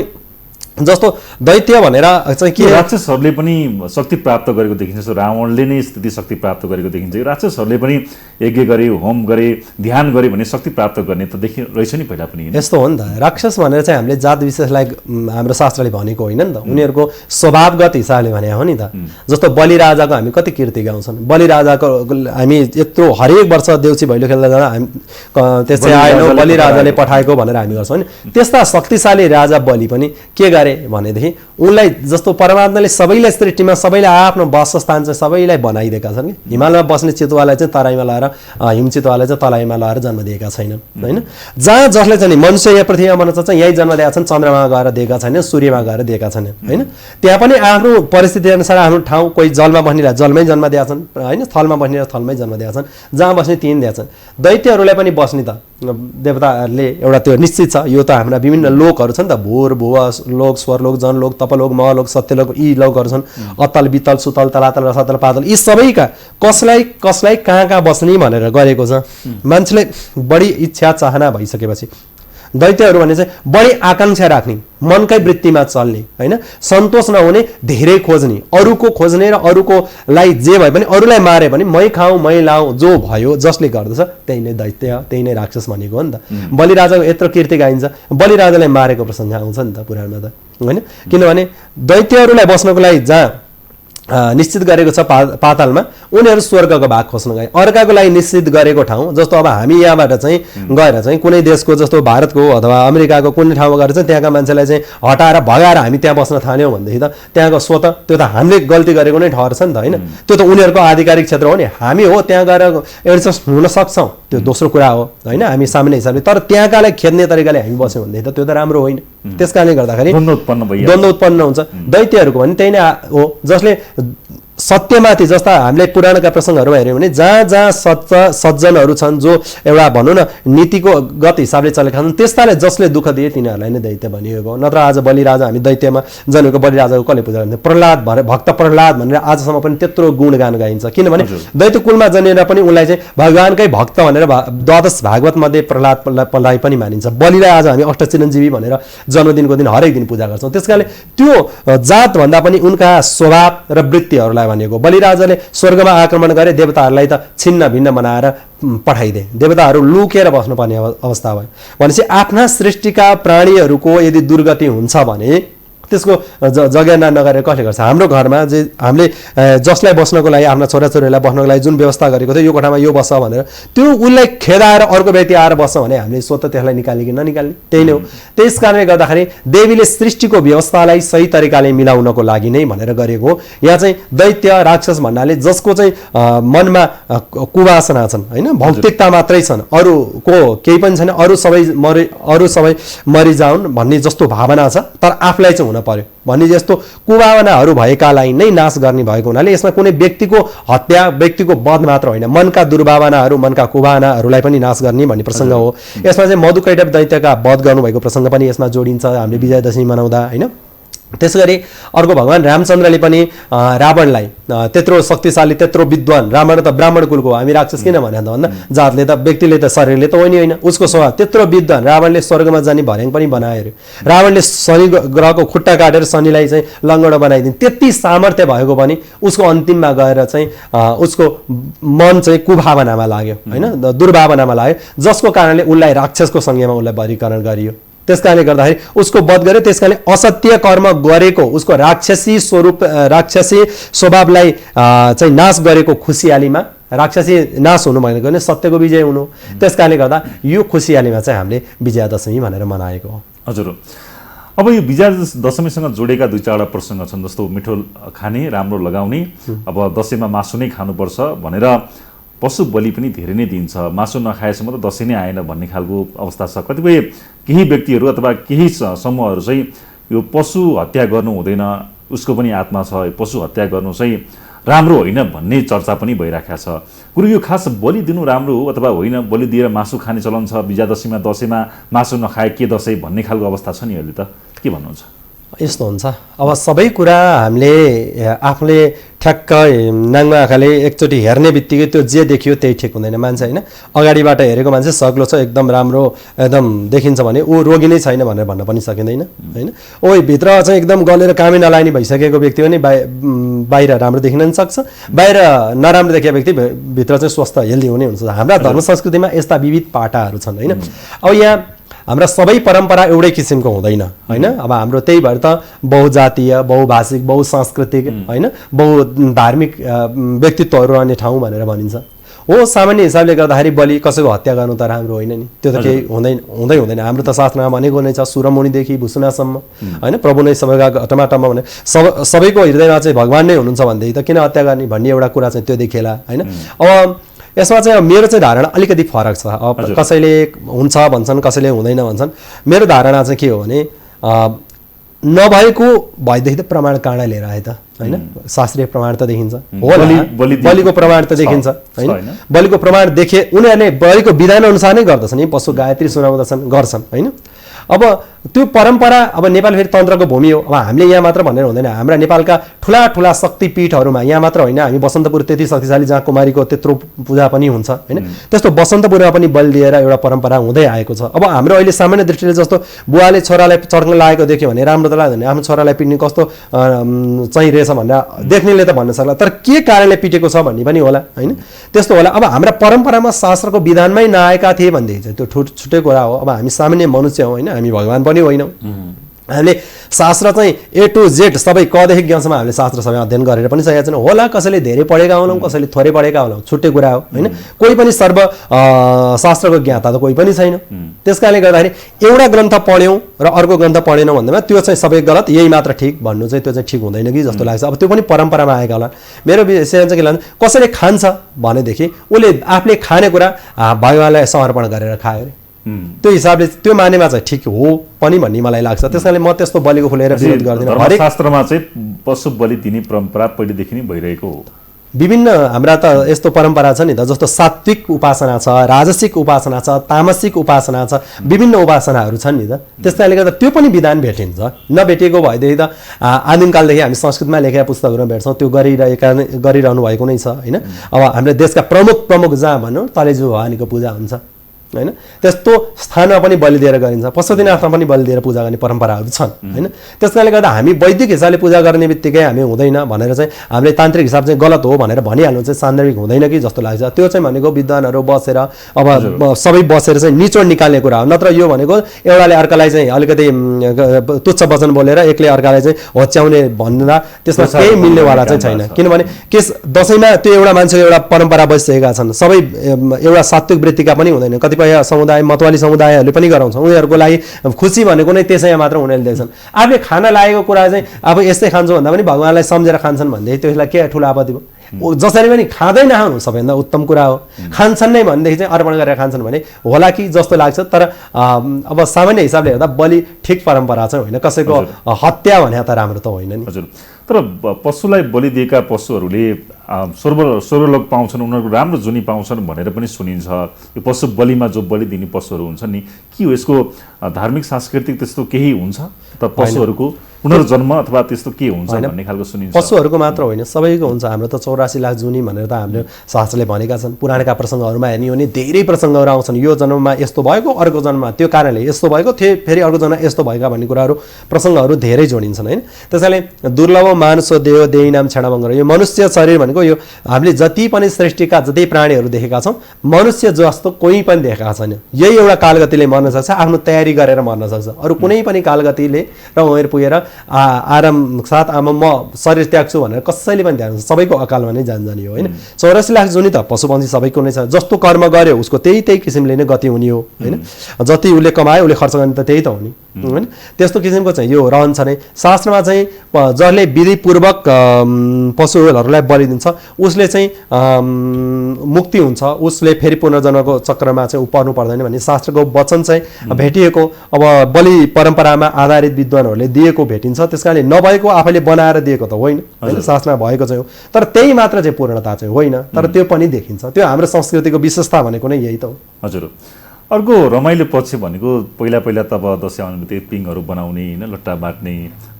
जस्तो दैत्य भनेर चाहिँ के राक्षसहरूले पनि शक्ति प्राप्त गरेको देखिन्छ। रावणले नै स्थिति शक्ति प्राप्त गरेको देखिन्छ। राक्षसहरूले पनि यज्ञ गरे, होम गरे, ध्यान गरे भने शक्ति प्राप्त गर्ने त रहेछ नि पहिला पनि। यस्तो हो नि त। राक्षस भनेर चाहिँ हामीले जात विशेषलाई हाम्रो शास्त्रले भनेको होइन नि त, उनीहरूको स्वभावगत हिसाबले भने हो नि त। जस्तो बलिराजाको हामी कति कीर्ति गाउँछन्। बलिराजाको हामी यत्रो हरेक वर्ष देउसी भैलो खेल्दा जाँदा हामी त्यसै आएनौँ बलिराजाले पठाएको भनेर हामी गर्छौँ नि। त्यस्ता शक्तिशाली राजा बलि पनि के भनेदेखि उनलाई जस्तो परमात्माले सबैलाई सृष्टिमा सबैलाई आफ्नो वासस्थान चाहिँ सबैलाई बनाइदिएका छन् कि। हिमालयमा बस्ने चितुवालाई चाहिँ तराईमा लगाएर, हिम चितुवालाई चाहिँ तराईमा लगाएर जन्म दिएका छैनन् होइन। जहाँ जसले चाहिँ मनुष्य यहाँ पृथ्वीमा बन्न चाहन्छ यहीँ जन्म दिएका छन्, चन्द्रमा गएर दिएका छैनन्, सूर्यमा गएर दिएका छैनन् होइन। त्यहाँ पनि आफ्नो परिस्थिति अनुसार आफ्नो ठाउँ, कोही जलमा बस्नेलाई जलमै जन्म दिएका छन् होइन, थलमा बस्नेलाई थलमै जन्म दिएका छन्, जहाँ बस्ने त्यहीँ दिएका छन्। दैत्यहरूलाई पनि बस्ने त देवताहरूले एउटा त्यो निश्चित छ, यो त हाम्रा विभिन्न लोकहरू छन् त, भोर भुव लोक, स्वरलोक, जनलोक, तपलोक, महलोक, सत्यलोक, यी लोकहरू छन्। अत्तल वित्तल सुतल तलातल रसातल पातल, यी सबैका कसलाई कहाँ बस्ने भनेर गरेको छ। मान्छेले बढी इच्छा चाहना भइसकेपछि दैत्यहरू भने चाहिँ बढी आकाङ्क्षा राख्ने, मनकै वृत्तिमा चल्ने, होइन, सन्तोष नहुने, धेरै खोज्ने, अरूको खोज्ने र अरूकोलाई जे भए पनि अरूलाई मारे पनि मै खाऊ मै लाऊ, जो भयो जसले गर्दछ त्यही नै दैत्य, त्यही नै राक्षस भनेको हो नि त। बलिराजाको यत्रो कीर्ति गाइन्छ, बलिराजालाई मारेको प्रसङ्ग आउँछ नि त पुराणमा त, होइन। किनभने दैत्यहरूलाई बस्नको लागि जहाँ निश्चित गरेको छ पातालमा, उनीहरू स्वर्गको भाग खोज्न गए। अर्काको लागि निश्चित गरेको ठाउँ, जस्तो अब हामी यहाँबाट चाहिँ गएर चाहिँ कुनै देशको जस्तो भारतको अथवा अमेरिकाको कुनै ठाउँमा गएर चाहिँ त्यहाँका मान्छेलाई चाहिँ हटाएर भगाएर हामी त्यहाँ बस्न थाल्यौँ भनेदेखि त त्यहाँको स्वत त्यो त हामीले गल्ती गरेको नै ठहर्छ नि त, होइन। त्यो त उनीहरूको आधिकारिक क्षेत्र हो नि, हामी हो त्यहाँ गएर एडजस्ट हुन सक्छौँ, त्यो दोस्रो कुरा हो, होइन, हामी सामान्य हिसाबले। तर त्यहाँकालाई खेद्ने तरिकाले हामी बस्यौँ भनेदेखि त त्यो त राम्रो होइन। त्यस कारणले गर्दाखेरि द्वन्द्व उत्पन्न हुन्छ। दैत्यहरूको पनि त्यही नै हो, जसले सत्यमाथि, जस्ता हामीले पुराणका प्रसङ्गहरूमा हेऱ्यौँ भने जहाँ जहाँ सज्जनहरू छन्, जो एउटा भनौँ न नीतिको गत हिसाबले चलेका छन्, त्यस्ताले जसले दुःख दिए तिनीहरूलाई नै दैत्य भनिएको हो। नत्र आज बलिराजा, हामी दैत्यमा जन्मेको बलिराजाको कसले पूजा गर्छ? प्रह्लाद भक्त प्रह्लाद भनेर आजसम्म पनि त्यत्रो गुणगान गाइन्छ, किनभने दैत्य कुलमा जन्मेर पनि उनलाई चाहिँ भगवानकै भक्त भनेर द्वादश भागवत मध्ये प्रह्लादलाई पनि मानिन्छ। बलिलाई आज हामी अष्टचिरञ्जीवी भनेर जन्मदिनको दिन हरेक दिन पूजा गर्छौँ। त्यस कारणले त्यो जातभन्दा पनि उनका स्वभाव र वृत्तिहरूलाई भनेको, बलिराजाले स्वर्गमा आक्रमण गरे, देवताहरूलाई त छिन्न भिन्न बनाएर पठाइदिए, देवताहरू लुकेर बस्नुपर्ने अवस्था भयो। भनेपछि आफ्ना सृष्टिका प्राणीहरूको यदि दुर्गति हुन्छ भने त्यसको जगेर्ना नगरेर कसले गर्छ? हाम्रो घरमा जे हामीले जसलाई बस्नको लागि, आफ्ना छोराछोरीहरूलाई बस्नको लागि जुन व्यवस्था गरेको थियो, यो कोठामा यो बस्छ भनेर, त्यो उसलाई खेदाएर अर्को व्यक्ति आएर बस्छ भने हामीले स्वतः त्यसलाई निकाल्ने कि ननिकाल्ने, त्यही नै हो। त्यस कारणले गर्दाखेरि देवीले सृष्टिको व्यवस्थालाई सही तरिकाले मिलाउनको लागि नै भनेर गरेको हो। यहाँ चाहिँ दैत्य राक्षस भन्नाले जसको चाहिँ मनमा कुवासना छन्, होइन, भौतिकता मात्रै छन्, अरूको केही पनि छैन, अरू सबै मरिजाउन् भन्ने जस्तो भावना छ, तर आफूलाई चाहिँ हुन पर्यो भन्ने जस्तो कुभावनाहरू भएकालाई नै नाश गर्ने भएको हुनाले यसमा कुनै व्यक्तिको हत्या, व्यक्तिको वध मात्र होइन, मनका दुर्भावनाहरू, मनका कुभावनाहरूलाई पनि नाश गर्ने भन्ने प्रसङ्ग हो। यसमा चाहिँ मधुकैटभ दैत्यका वध गर्नुभएको प्रसङ्ग पनि यसमा जोडिन्छ हामीले विजयादशमी मनाउँदा, होइन। त्यसै अर्को भगवान रामचन्द्रले पनि रावणलाई त्यत्रो शक्तिशाली, त्यत्रो विद्वान, रावण त ब्राह्मण कुलको, हामी राक्षस किन भने भन्दा जातले त, व्यक्तिले त, शरीरले त होइन, उसको स्वभाव त्यत्रो विद्वान, रावणले स्वर्गमा जाने भर्याङ पनि बनायो अरे। रावणले शनि ग्रहको खुट्टा काटेर शनिलाई चाहिँ लङ्गडो बनाइदिने, त्यति सामर्थ्य भएको पनि उसको अन्तिममा गएर चाहिँ उसको मन चाहिँ कुभावनामा लाग्यो, होइन, दुर्भावनामा लाग्यो, जसको कारणले उसलाई राक्षसको संज्ञामा उसलाई वर्गीकरण गरियो। त्यस कारणले गर्दाखेरि उसको वध गर्यो। त्यस कारणले असत्य कर्म गरेको, उसको राक्षसी स्वरूप, राक्षसी स्वभावलाई चाहिँ नाश गरेको खुसियालीमा, राक्षसी नाश हुनु भनेको नै सत्यको विजय हुनु। त्यस कारणले गर्दा यो खुसियालीमा चाहिँ हामीले विजयादशमी भनेर मनाएको हो। हजुर, अब यो विजयादशमीसँग जोडेका दुई चारवटा प्रसङ्ग छन्, जस्तो मिठो खाने, राम्रो लगाउने, अब दसैँमा मासु नै खानुपर्छ भनेर पशु बलि पनि धेरै नै दिन्छ, मासु नखाएसम्म त दसैँ नै आएन भन्ने खालको अवस्था छ। कतिपय केही व्यक्तिहरू अथवा केही समूहहरू चाहिँ यो पशु हत्या गर्नु हुँदैन, उसको पनि आत्मा छ, पशु हत्या गर्नु चाहिँ राम्रो होइन भन्ने चर्चा पनि भइरहेको छ। कुरो यो खास बलि दिनु राम्रो हो अथवा होइन, बलि दिएर मासु खाने चलन छ, विजयादशमीमा दसैँमा मासु नखाए के दसैँ भन्ने खालको अवस्था छ नि, अहिले त के भन्नुहुन्छ? यस्तो हुन्छ, अब सबै कुरा हामीले आफूले ठ्याक्क नाङ्गो आँखाले एकचोटि हेर्ने बित्तिकै त्यो जे देखियो त्यही ठिक हुँदैन। मान्छे, होइन, अगाडिबाट हेरेको मान्छे सग्लो छ, एकदम राम्रो, एकदम देखिन्छ भने ऊ रोगी नै छैन भनेर भन्न पनि सकिँदैन, होइन। ओ भित्र चाहिँ एकदम गलेर कामै नलाग्ने भइसकेको व्यक्ति पनि बाहिर राम्रो देखिन पनि सक्छ, बाहिर नराम्रो देखेको व्यक्ति भित्र चाहिँ स्वस्थ हेल्दी हुने हुन्छ। हाम्रा धर्म संस्कृतिमा यस्ता विविध पाटाहरू छन्, होइन। अब यहाँ हाम्रा सबै परम्परा एउटै किसिमको हुँदैन, होइन। अब हाम्रो त्यही भएर त बहुजातीय, बहुभाषिक, बहुसांस्कृतिक, होइन, बहुधार्मिक व्यक्तित्वहरू रहने ठाउँ भनेर भनिन्छ हो। सामान्य हिसाबले गर्दाखेरि बलि कसैको हत्या गर्नु त राम्रो होइन नि, त्यो त केही हुँदैन। हाम्रो त शास्त्रमा भनेको नै छ, सुरमुनिदेखि भुसुनासम्म, होइन, प्रभु नै सबैका घटमाटमा भने सबैको हृदयमा चाहिँ भगवान नै हुनुहुन्छ भनेदेखि त किन हत्या गर्ने भन्ने एउटा कुरा चाहिँ त्यो देखिएला, होइन। अब यसमा चाहिँ मेरो चाहिँ धारणा अलिकति फरक छ। अब कसैले हुन्छ भन्छन्, कसैले हुँदैन भन्छन्। मेरो धारणा चाहिँ के हो भने नभएको भएदेखि त प्रमाण काँडा लिएर आए त होइन, शास्त्रीय प्रमाण त देखिन्छ होला, बलिको प्रमाण त देखिन्छ होइन, बलिको प्रमाण देखे उनीहरूले बलिको विधान अनुसार नै गर्दछन्, यी पशु गायत्री सुनाउँदछन् गर्छन् होइन। अब त्यो परम्परा अब नेपाल फेरि तन्त्रको भूमि हो, अब हामीले यहाँ मात्र भनेर हुँदैन, हाम्रा नेपालका ठुला ठुला शक्तिपीठहरूमा यहाँ मात्र होइन, हामी बसन्तपुर त्यति शक्तिशाली जहाँ कुमारीको त्यत्रो पूजा पनि हुन्छ होइन, त्यस्तो बसन्तपुरमा पनि बलि दिएर एउटा परम्परा हुँदै आएको छ। अब हाम्रो अहिले सामान्य दृष्टिले जस्तो बुवाले छोरालाई चर्क्न लागेको देख्यो भने राम्रो त लाग्दैन, आफ्नो छोरालाई पिट्ने कस्तो चाहिँ रहेछ भनेर देख्नेले त भन्न सक्ला, तर के कारणले पिटेको छ भन्ने पनि होला होइन, त्यस्तो होला। अब हाम्रा परम्परामा शास्त्रको विधानमै नआएका थिए भनेदेखि चाहिँ त्यो छुट्टै कुरा हो। अब हामी सामान्य मनुष्य हौँ होइन, हामी भगवान् पनि होइनौँ, हामीले शास्त्र चाहिँ ए टु जेड सबै कदेखि ज्ञानसम्म हामीले शास्त्र सबै अध्ययन गरेर पनि सकेका छैनौँ होला, कसैले धेरै पढेका होलाौँ, कसैले थोरै पढेका होलाौँ, छुट्टै कुरा हो होइन, कोही पनि सर्व शास्त्रको ज्ञाता त कोही पनि छैन। त्यस कारणले गर्दाखेरि एउटा ग्रन्थ पढ्यौँ र अर्को ग्रन्थ पढेनौँ भन्दैमा त्यो चाहिँ सबै गलत, यही मात्र ठिक भन्नु चाहिँ त्यो चाहिँ ठिक हुँदैन कि जस्तो लाग्छ। अब त्यो पनि परम्परामा आएका होला। मेरो विषय चाहिँ के लाग्छ, कसैले खान्छ भनेदेखि उसले आफूले खाने कुरा भगवानलाई समर्पण गरेर खायो अरे, त्यो हिसाबले त्यो मानेमा चाहिँ ठिक हो पनि भन्ने मलाई लाग्छ। त्यस कारणले म त्यस्तो बलिको खुलेर विरोध गर्दिनँ। हरेक शास्त्रमा चाहिँ पशु बलि दिने परम्परा पहिलेदेखि नै भइरहेको हो। विभिन्न हाम्रा त यस्तो परम्परा छ नि त, जस्तो सात्विक उपासना छ, राजसिक उपासना छ, तामसिक उपासना छ, विभिन्न उपासनाहरू छन् नि त। त्यस कारणले गर्दा त्यो पनि विधान भेटिन्छ, नभेटिएको भएदेखि त आदिमकालदेखि हामी संस्कृतमा लेखेका पुस्तकहरूमा भेट्छौँ, त्यो गरिरहनु भएको नै छ होइन। अब हाम्रो देशका प्रमुख जहाँ भनौँ तलेजु भवानीको पूजा हुन्छ होइन, त्यस्तो स्थानमा पनि बलि दिएर गरिन्छ, पशुपतिनाथमा पनि बलि दिएर पूजा गर्ने परम्पराहरू छन् होइन। त्यस कारणले गर्दा हामी वैदिक हिसाबले पूजा गर्ने बित्तिकै हामी हुँदैन भनेर चाहिँ हामीले तान्त्रिक हिसाब चाहिँ गलत हो भनेर भनिहाल्नु चाहिँ सान्दर्भिक हुँदैन कि जस्तो लाग्छ। त्यो चाहिँ भनेको विद्वानहरू बसेर अब सबै बसेर चाहिँ निचोड निकाल्ने कुरा हो, नत्र यो भनेको एउटाले अर्कालाई चाहिँ अलिकति तुच्छ वचन बोलेर एकले अर्कालाई चाहिँ होच्याउने भन्दा त्यसमा केही मिल्नेवाला चाहिँ छैन। किनभने दसैँमा त्यो एउटा मान्छेको एउटा परम्परा बसिसकेका छन्, सबै एउटा सात्विक वृत्तिका पनि हुँदैन, कतिपय समुदाय मतवाली समुदायहरूले पनि गराउँछ, उनीहरूको लागि खुसी भनेको नै त्यसैमा मात्र उनीहरूले देख्छन्। आफूले खान लागेको कुरा चाहिँ अब यस्तै खान्छु भन्दा पनि भगवानलाई सम्झेर खान्छन् भनेदेखि त्यसलाई के ठुलो आपत्ति भयो। जसरी पनि खाँदै नखानु सबैभन्दा उत्तम कुरा हो, खान्छन् नै भनेदेखि चाहिँ अर्पण गरेर खान्छन् भने होला कि जस्तो लाग्छ। तर अब सामान्य हिसाबले हेर्दा बलि ठिक परम्परा चाहिँ होइन, कसैको हत्या भने त राम्रो त होइन नि। हजुर, तर पशुलाई बलि दिएका पशुहरूले स्वर्गलोक पाउँछन्, उनीहरूको राम्रो जुनी पाउँछन् भनेर पनि सुनिन्छ। यो पशु बलिमा जो बलि दिने पशुहरू हुन्छन् नि, के हो यसको धार्मिक सांस्कृतिक त्यस्तो केही हुन्छ त? पशुहरूको पुनर्जन्म अथवा त्यस्तो के हुन्छ भन्ने खालको सुनिन्छ। पशुहरूको मात्र होइन, सबैको हुन्छ। हाम्रो त 84 लाख जुनी भनेर त हाम्रो शास्त्रले भनेका छन्। पुराणका प्रसङ्गहरूमा हेर्ने हो भने धेरै प्रसङ्गहरू आउँछन्, यो जन्ममा यस्तो भएको, अर्को जन्ममा त्यो कारणले यस्तो भएको थियो, फेरि अर्को जन्ममा यस्तो भएका भन्ने कुराहरू प्रसङ्गहरू धेरै जोडिन्छन् होइन। त्यसैले दुर्लभ मानुष देह देही नाम क्षणभङ्गर, यो मनुष्य शरीर भनेको यो हामीले जति पनि सृष्टिका जति प्राणीहरू देखेका छौँ, मनुष्य जस्तो कोही पनि देखेका छैन। यही एउटा कालगतिले मर्न सक्छ, आफ्नो तयारी गरेर मर्न सक्छ। अरू कुनै पनि कालगतिले र उमेर पुगेर आराम साथ म शरीर त्याग्छु भनेर कसैले पनि ध्यान, सबैको अकालमा नै जाने हो होइन। 84 लाख जुनी त पशुपन्छी सबैको नै छ, जस्तो कर्म गर्यो उसको त्यही किसिमले नै गति हुने हो होइन। जति उसले कमायो उसले खर्च गर्ने त त्यही त हो नि होइन। त्यस्तो किसिमको चाहिँ यो रहन्छ नै। शास्त्रमा चाहिँ जसले विधिपूर्वक पशुहरूलाई बलि दिन्छ उसले चाहिँ मुक्ति हुन्छ, उसले फेरि पुनर्जन्मको चक्रमा चाहिँ पर्नु पर्दैन भन्ने शास्त्रको वचन चाहिँ भेटिएको। अब बलि परम्परामा आधारित विद्वानहरूले दिएको भेटिन्छ। त्यस कारणले नभएको आफैले बनाएर दिएको त होइन, शास्त्रमा भएको चाहिँ हो, तर त्यही मात्र चाहिँ पूर्णता चाहिँ होइन, तर त्यो पनि देखिन्छ। त्यो हाम्रो संस्कृतिको विशेषता भनेको नै यही त हो। हजुर, अर्को रमाइलो पक्ष भनेको पहिला त अब दसैँ आउने बित्तिकै पिङहरू बनाउने होइन, लट्टा बाट्ने,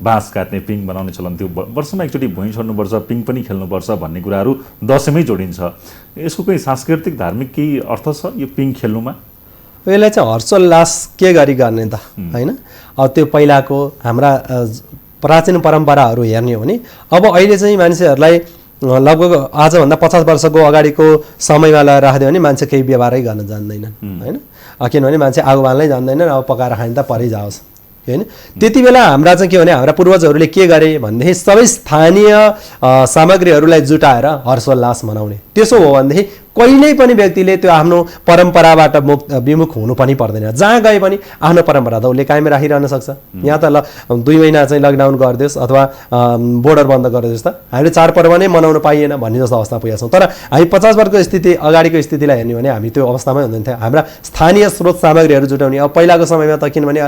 बाँस काट्ने, पिङ बनाउने चलन थियो। वर्षमा एकचोटि भुइँ छोड्नुपर्छ, पिङ पनि खेल्नुपर्छ भन्ने कुराहरू दसैँमै जोडिन्छ। यसको कुनै सांस्कृतिक धार्मिक केही अर्थ छ यो पिङ खेल्नुमा? यसलाई चाहिँ हर्षोल्लास के गरी गर्ने त होइन। अब त्यो पहिलाको हाम्रा प्राचीन परम्पराहरू हेर्ने हो भने अब अहिले चाहिँ मान्छेहरूलाई लगभग आजभन्दा 50 वर्षको अगाडिको समयमा लगाएर राखिदियो भने मान्छे केही व्यवहारै गर्न जान्दैनन् होइन। किनभने मान्छे आगो बाल्नै जान्दैनन्, अब पकाएर खाने त परै जाओस् होइन। त्यति बेला हाम्रा चाहिँ के भने हाम्रा पूर्वजहरूले के गरे भनेदेखि सबै स्थानीय सामग्रीहरूलाई जुटाएर हर्षोल्लास मनाउने। त्यसो हो भनेदेखि कहिल्यै पनि व्यक्तिले त्यो आफ्नो परम्पराबाट विमुख हुनु पनि पर्दैन। जहाँ गए पनि आफ्नो परम्परा त उसले कायम राखिरहन सक्छ। यहाँ त 2 महिना चाहिँ लकडाउन गरिदियोस् अथवा बोर्डर बन्द गरिदियोस् त हामीले चाडपर्व नै मनाउन पाइएन भन्ने जस्तो अवस्था पुगेका छौँ। तर हामी 50 वर्षको स्थिति अगाडिको स्थितिलाई हेर्ने भने हामी त्यो अवस्थामै हुँदैन थियो। हाम्रा स्थानीय स्रोत सामग्रीहरू जुटाउने, अब पहिलाको समयमा त किनभने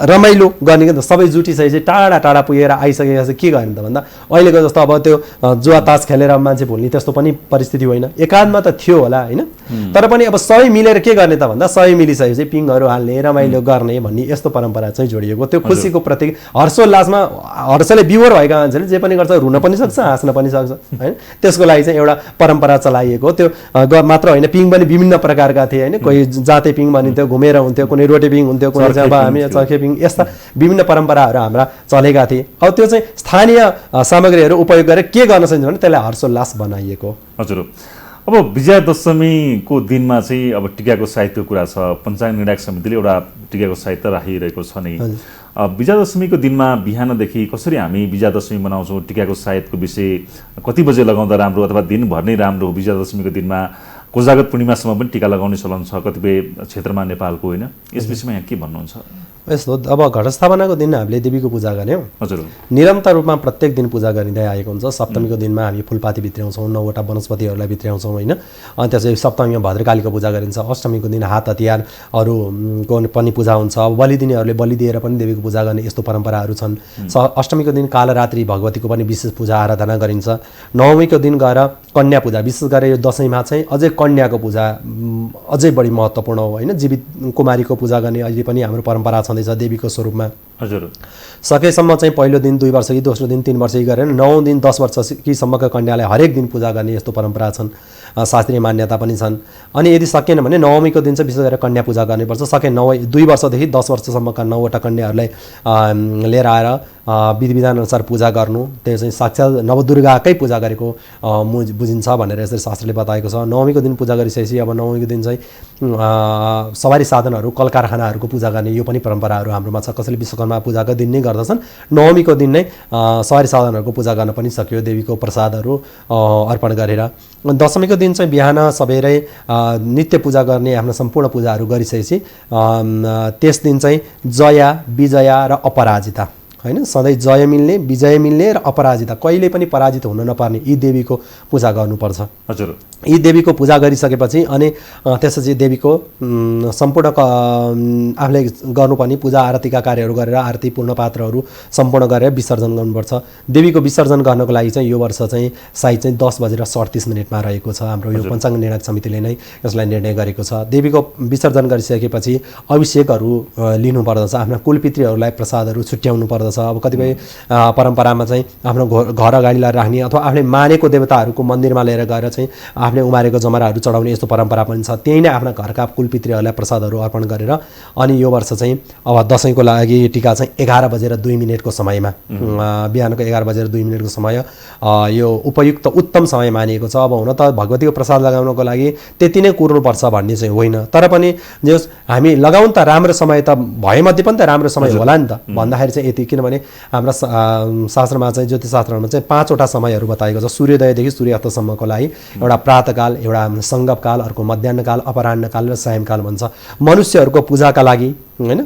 रमाइलो गर्ने कि सबै जुटिसकेपछि टाढा टाढा पुगेर आइसकेको छ, के गर्ने त भन्दा अहिलेको जस्तो अब त्यो जुवा तास खेलेर मान्छे भुल्ने त्यस्तो पनि परिस्थिति होइन। एकाधमा त थियो होला होइन, तर पनि अब सबै मिलेर के गर्ने त भन्दा सबै मिलिसकेपछि पिङहरू हाल्ने, रमाइलो गर्ने भन्ने यस्तो परम्परा चाहिँ जोडिएको। त्यो खुसीको प्रतीक, हर्षोल्लासमा हर्षले विभोर भएका मान्छेले जे पनि गर्छ, रुन पनि सक्छ, हाँस्न पनि सक्छ होइन। त्यसको लागि चाहिँ एउटा परम्परा चलाइएको। त्यो मात्र होइन, पिङ पनि विभिन्न प्रकारका थिए होइन। कोही जाते पिङ भनिन्थ्यो, घुमेर हुन्थ्यो, कुनै रोटे पिङ हुन्थ्यो, कुनै चाहिँ अब हामी चर्खे पिङ, यस्ता विभिन्न परम्पराहरू हाम्रा चलेका थिए। अब त्यो चाहिँ स्थानीय सामग्रीहरू उपयोग गरेर के गर्न सकिन्छ भने त्यसलाई हर्षोल्लास बनाइएको। हजुर, अब विजयादशमीको दिनमा चाहिँ अब टिकाको साहित्यको कुरा छ। पञ्चाङ्ग निर्णायक समितिले एउटा टिकाको साहित्य राखिरहेको छ नै। विजयादशमीको दिनमा बिहानदेखि कसरी हामी विजयादशमी मनाउँछौँ, टिकाको साहित्यको विषय कति बजे लगाउँदा राम्रो अथवा दिनभर नै राम्रो हो? विजयादशमीको दिनमा कोजागत पूर्णिमासम्म पनि टिका लगाउने चलन छ कतिपय क्षेत्रमा नेपालको होइन। यस विषयमा यहाँ के भन्नुहुन्छ? यस्तो अब घटस्थापनाको दिन हामीले देवीको पूजा गर्ने हो। हजुर, निरन्तर रूपमा प्रत्येक दिन पूजा गरिँदै आएको हुन्छ। सप्तमीको दिनमा हामी फुलपाती भित्र्याउँछौँ, 9वटा वनस्पतिहरूलाई भित्र्याउँछौँ होइन। अनि त्यसपछि सप्तमीमा भद्रकालीको पूजा गरिन्छ। अष्टमीको दिन हात हतियारहरूको पनि पूजा हुन्छ। अब बलि दिनेहरूले बलि दिएर पनि देवीको पूजा गर्ने यस्तो परम्पराहरू छन्। अष्टमीको दिन कालरात्रि भगवतीको पनि विशेष पूजा आराधना गरिन्छ। नवमीको दिन गएर कन्या पूजा, विशेष गरेर यो दसैँमा चाहिँ अझै कन्याको पूजा अझै बढी महत्त्वपूर्ण हो होइन। जीवित कुमारीको पूजा गर्ने अहिले पनि हाम्रो परम्परा छँदैछ देवीको स्वरूपमा। हजुर, सकेसम्म चाहिँ पहिलो दिन 2 वर्ष कि दोस्रो दिन 3 वर्ष कि गरेर 9औं दिन 10 वर्ष कि सम्मका कन्यालाई हरेक दिन पूजा गर्ने यस्तो परम्परा छन्, शास्त्रीय मान्यता पनि छन्। अनि यदि सकेन भने नवमीको दिन चाहिँ विशेष गरेर कन्या पूजा गर्नुपर्छ। सके 2 वर्षदेखि 10 वर्षसम्मका 9वटा कन्याहरूलाई लिएर आएर विधि विधान अनुसार पूजा गर्नु, त्यो चाहिँ साक्षात् नवदुर्गाकै पूजा गरेको बुझिन्छ भनेर यसरी शास्त्रले बताएको छ। नवमीको दिन पूजा गरिसकेपछि अब नवमीको दिन चाहिँ सवारी साधनहरू, कल कारखानाहरूको पूजा गर्ने यो पनि परम्पराहरू हाम्रोमा छ। कसैले विश्वकर्मा पूजाको दिन नै गर्दछन्, नवमीको दिन नै सवारी साधनहरूको पूजा गर्न पनि सक्यो देवीको प्रसादहरू अर्पण गरेर। दशमीको दिन चाहिँ बिहान सबेरै नित्य पूजा गर्ने आफ्नो सम्पूर्ण पूजाहरू गरिसकेपछि त्यस दिन चाहिँ जया, विजया र अपराजिता होइन, सधैँ जय मिल्ने, विजय मिल्ने र अपराजिता, कहिले पनि पराजित हुन नपर्ने यी देवीको पूजा गर्नुपर्छ। हजुर, यी देवीको पूजा गरिसकेपछि अनि त्यसपछि देवीको सम्पूर्ण आफूले गर्नुपर्ने पूजा आरतीका कार्यहरू गरेर आरती पूर्ण पात्रहरू सम्पूर्ण गरेर विसर्जन गर्नुपर्छ। देवीको विसर्जन गर्नको लागि चाहिँ यो वर्ष चाहिँ सायद चाहिँ 10:38 रहेको छ। हाम्रो यो पञ्चाङ्ग निर्णायक समितिले नै यसलाई निर्णय गरेको छ। देवीको विसर्जन गरिसकेपछि अभिषेकहरू लिनुपर्दछ, आफ्ना कुलपितृहरूलाई प्रसादहरू छुट्याउनु पर्दछ। अब कतिपय परम्परामा चाहिँ आफ्नो घर अगाडिलाई राख्ने अथवा आफूले मानेको देवताहरूको मन्दिरमा लिएर गएर चाहिँ आफूले उमारेको जमराहरू चढाउने यस्तो परम्परा पनि छ। त्यही नै आफ्ना घरका कुलपितृहरूलाई प्रसादहरू अर्पण गरेर अनि यो वर्ष चाहिँ अब दसैँको लागि टिका चाहिँ 11:02 समयमा, बिहानको 11:02 समय यो उपयुक्त उत्तम समय मानिएको छ। अब हुन त भगवतीको प्रसाद लगाउनको लागि त्यति नै कुर्नुपर्छ भन्ने चाहिँ होइन, तर पनि जे हामी लगाउन त राम्रो समय त भएमध्ये पनि त राम्रो समय होला नि त भन्दाखेरि चाहिँ यति। किनभने हाम्रा शास्त्रमा चाहिँ ज्योतिषशास्त्रमा चाहिँ 5वटा समयहरू बताएको छ सूर्योदयदेखि सूर्यास्तसम्मको लागि। एउटा प्रातःकाल, एउटा सङ्गपकाल, अर्को मध्याह्नकाल, अपराह्नकाल र सायंकाल भन्छ। मनुष्यहरूको पूजाका लागि होइन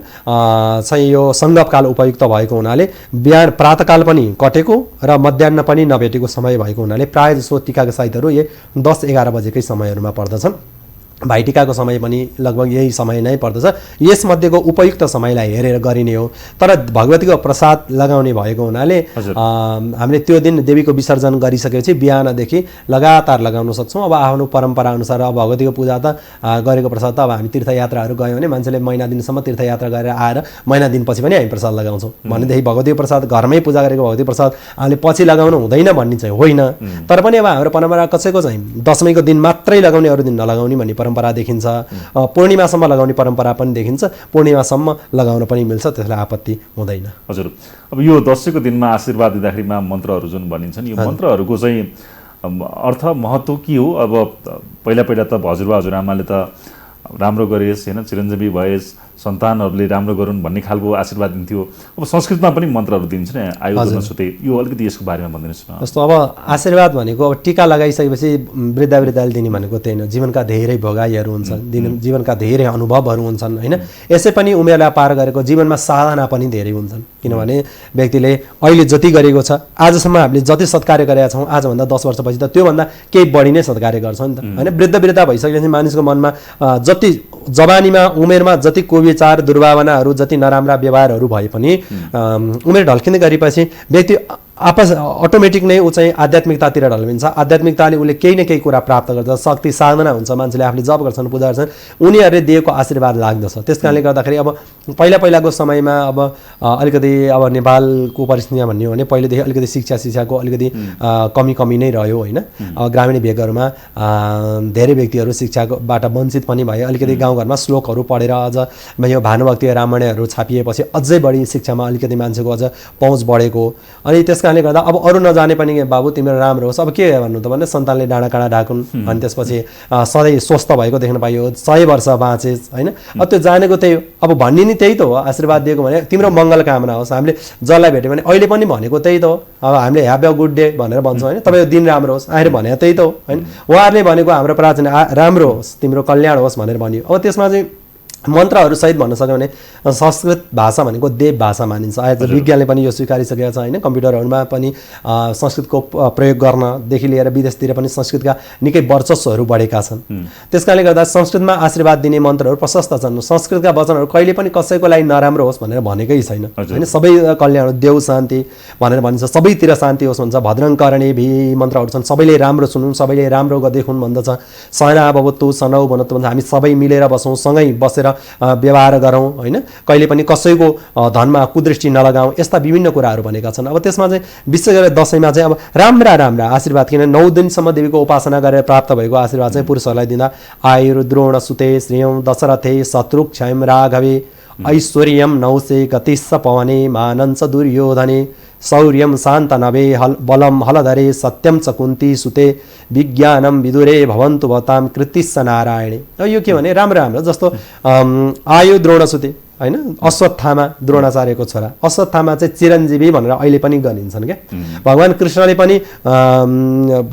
चाहिँ यो सङ्गपकाल उपयुक्त भएको हुनाले बिहान प्रातःकाल पनि कटेको र मध्याह्न पनि नभेटेको समय भएको हुनाले प्रायः जसो टिकाका साइतहरू यही 10-11 बजेकै समयहरूमा पर्दछन्। भाइटिकाको समय पनि लगभग यही समय नै पर्दछ। यसमध्येको उपयुक्त समयलाई हेरेर गरिने हो। तर भगवतीको प्रसाद लगाउने भएको हुनाले हामीले त्यो दिन देवीको विसर्जन गरिसकेपछि बिहानदेखि लगातार लगाउन सक्छौँ। अब आफ्नो परम्परा अनुसार अब भगवतीको पूजा त गरेको प्रसाद त अब हामी तीर्थयात्राहरू गयौँ भने मान्छेले महिना दिनसम्म तीर्थयात्रा गरेर आएर महिना दिनपछि पनि हामी प्रसाद लगाउँछौँ भनेदेखि भगवतीको प्रसाद घरमै पूजा गरेको भगवती प्रसाद हामीले पछि लगाउनु हुँदैन भन्ने चाहिँ होइन। तर पनि अब हाम्रो परम्परा कसैको चाहिँ दशमीको दिन मात्रै लगाउने, अरू दिन नलगाउने भन्ने परम्परा देखिन्छ। पूर्णिमासम्म लगाउने परम्परा पनि देखिन्छ, पूर्णिमासम्म लगाउन पनि मिल्छ, त्यसलाई आपत्ति हुँदैन। हजुर, अब यो दशैँको दिनमा आशीर्वाद दिँदाखेरिमा मन्त्रहरू जुन भनिन्छन्, यो मन्त्रहरूको चाहिँ अर्थ महत्त्व के हो? अब पहिला त हजुरबा हजुरआमाले त राम्रो गरेस् होइन, चिरञ्जीवी भएस्, सन्तानहरूले राम्रो गरून् भन्ने खालको आशीर्वाद दिन्थ्यो। अब संस्कृतमा पनि मन्त्रहरू दिन्छ नि, आयु द्रोण सुते, यो अलिकति यसको बारेमा भनिदिनुहोस् न। जस्तो अब आशीर्वाद भनेको अब टीका लगाइसकेपछि वृद्धावृद्धाले दिने भनेको त्यही होइन, जीवनका धेरै भोगाइहरू हुन्छन्, जीवनका धेरै अनुभवहरू हुन्छन् होइन। यसै पनि उमेरलाई पार गरेको जीवनमा साधना पनि धेरै हुन्छन्, किनभने व्यक्तिले अहिले जति गरेको छ, आजसम्म हामीले जति सत्कार्य गरेका छौँ, आजभन्दा 10 वर्षपछि त त्योभन्दा केही बढी नै सत्कार्य गर्छ नि त होइन। वृद्ध भइसकेपछि मानिसको मनमा जति जवानीमा उमेरमा जति कुविचार दुर्भावनाहरू जति नराम्रा व्यवहारहरू भए पनि उमेर ढल्किँदै गरेपछि व्यक्ति अटोमेटिक नै ऊ चाहिँ आध्यात्मिकतातिर ढल्किन्छ। आध्यात्मिकताले उसले केही न केही कुरा प्राप्त गर्छ, शक्ति साधना हुन्छ, मान्छेले आफूले जप गर्छन्, पूजा गर्छन्, उनीहरूले दिएको आशीर्वाद लाग्दछ। त्यस कारणले गर्दाखेरि अब पहिलाको समयमा अब अलिकति अब नेपालको परिस्थितिमा भन्ने हो भने पहिलेदेखि अलिकति शिक्षाको अलिकति कमी नै रह्यो होइन। ग्रामीण भेगहरूमा धेरै व्यक्तिहरू शिक्षाबाट वञ्चित पनि भए। अलिकति गाउँघरमा श्लोकहरू पढेर अझ यो भानुभक्ति रामायणहरू छापिएपछि अझै बढी शिक्षामा अलिकति मान्छेको अझ पहुँच बढेको। अनि त्यस कारणले गर्दा अब अरू नजाने पनि बाबु तिम्रो राम्रो होस्, अब के भन्नु त भने सन्तानले डाँडा काँडा ढाकुन्, अनि त्यसपछि सधैँ स्वस्थ भएको देख्न पाइयो, 100 वर्ष बाँचेस् होइन। अब त्यो जानेको त्यही हो, अब भन्ने नि त्यही त हो, आशीर्वाद दिएको भने तिम्रो मङ्गल कामना होस्। हामीले जसलाई भेट्यो भने अहिले पनि भनेको त्यही त हो, अब हामीले ह्याभ अ गुड डे भनेर भन्छौँ होइन, तपाईँको दिन राम्रो होस् आएर भने त्यही त हो होइन। उहाँहरूले भनेको हाम्रो प्रार्थना राम्रो होस्, तिम्रो कल्याण होस् भनेर भनियो। अब त्यसमा चाहिँ मन्त्रहरूसहित भन्न सक्यो भने संस्कृत भाषा भनेको देव भाषा मानिन्छ। आज विज्ञानले पनि यो स्वीकारिसकेको छ होइन। कम्प्युटरहरूमा पनि संस्कृतको प्रयोग गर्नदेखि लिएर विदेशतिर पनि संस्कृतका निकै वर्चस्वहरू बढेका छन्। त्यस कारणले गर्दा संस्कृतमा आशीर्वाद दिने मन्त्रहरू प्रशस्त छन्। संस्कृतका वचनहरू कहिले पनि कसैको लागि नराम्रो होस् भनेर भनेकै छैन होइन। सबै कल्याण देव शान्ति भनेर भनिन्छ, सबैतिर शान्ति होस् भन्छ। भद्रं कर्णे भी मन्त्रहरू छन्, सबैले राम्रो सुनुन्, सबैले राम्रो देखुन् भन्दछ। सहना भवतु सनौ भनतु भन्छ, हामी सबै मिलेर बसौँ, सँगै बसेर व्यवहार गरौँ होइन। कहिले पनि कसैको धनमा कुदृष्टि नलगाउँ, यस्ता विभिन्न कुराहरू भनेका छन्। अब त्यसमा चाहिँ विशेष गरेर दसैँमा चाहिँ अब राम्रा आशीर्वाद, किन 9 दिनसम्म देवीको उपासना गरेर प्राप्त भएको आशीर्वाद चाहिँ पुरुषहरूलाई दिँदा आयुर् द्रोण सुते श्रेयं दशरथे शत्रुक्षयं राघवे ऐश्वर्यं नौसे गतिस्स पवने मानञ्च दुर्योधने शौर्यं शान्तनवे बलं हलधरे सत्यं च कुन्ती सुते विज्ञानं विदुरे भवन्तु भवतां कृतिस्स नारायणे। यो के भने राम्रो जस्तो आयु द्रोण सुते होइन, अश्वत्थामा द्रोणाचार्यको छोरा, अश्वत्थामा चाहिँ चिरञ्जीवी भनेर अहिले पनि गनिन्छन् क्या। भगवान् कृष्णले पनि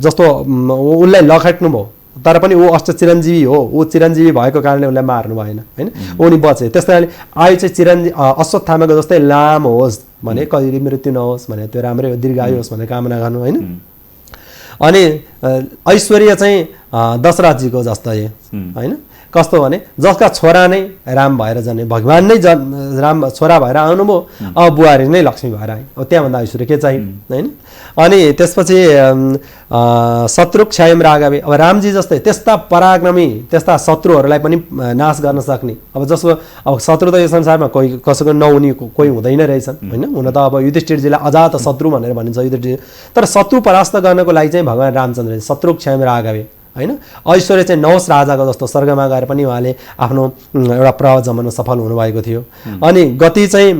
जस्तो उसलाई लखेट्नु भयो तर पनि ऊ अष्ट चिरञ्जीवी हो, ऊ चिरञ्जीवी भएको कारणले उसलाई मार्नु भएन होइन, उनी बचे। त्यस कारणले आयु चाहिँ अश्वत्थामाको जस्तै लामो होस् भने, कहिले मृत्यु नहोस् भने, त्यो राम्रै हो, दीर्घायु होस् भनेर कामना गर्नु होइन। अनि ऐश्वर्य चाहिँ दशरथजीको जस्तै होइन। कस्तो भने जसका छोरा नै राम भएर जन्मे, भगवान नै राम छोरा भएर आउनुभयो, अब बुहारी नै लक्ष्मी भएर आए, अब त्यहाँभन्दा ऐश्वर्य के चाहियो होइन। अनि त्यसपछि शत्रुक्षयं राघवे, अब रामजी जस्तै त्यस्ता पराक्रमी, त्यस्ता शत्रुहरूलाई पनि नाश गर्न सक्ने। अब जसको अब शत्रु त यो संसारमा कोही कसैको नहुने कोही हुँदैन रहेछन् होइन। हुन त अब युधिष्ठिरजीलाई अजात शत्रु भनेर भनिन्छ युधिष्ठिर, तर शत्रु परास्त गर्नको लागि चाहिँ भगवान् रामचन्द्र शत्रुक्षयं राघवे होइन। ऐश्वर्य चाहिँ नहुस राजाको जस्तो स्वर्गमा गएर पनि उहाँले आफ्नो एउटा प्रभाव जमाउन सफल हुनुभएको थियो। अनि गति चाहिँ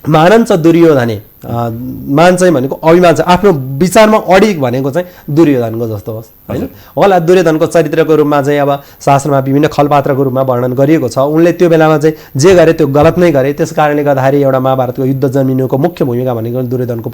मानञ्च दुर्योधने, मान चाहिँ भनेको अभिमान चाहिँ आफ्नो विचारमा अडिग भनेको चाहिँ दुर्योधनको जस्तो होस् होइन। होला दुर्योधनको चरित्रको रूपमा चाहिँ अब शास्त्रमा विभिन्न खलपात्रको रूपमा वर्णन गरिएको छ। उनले त्यो बेलामा चाहिँ जे गरे त्यो गलत नै गरे, त्यस कारणले गर्दाखेरि एउटा महाभारतको युद्ध जन्मिनुको मुख्य भूमिका भनेको दुर्योधनको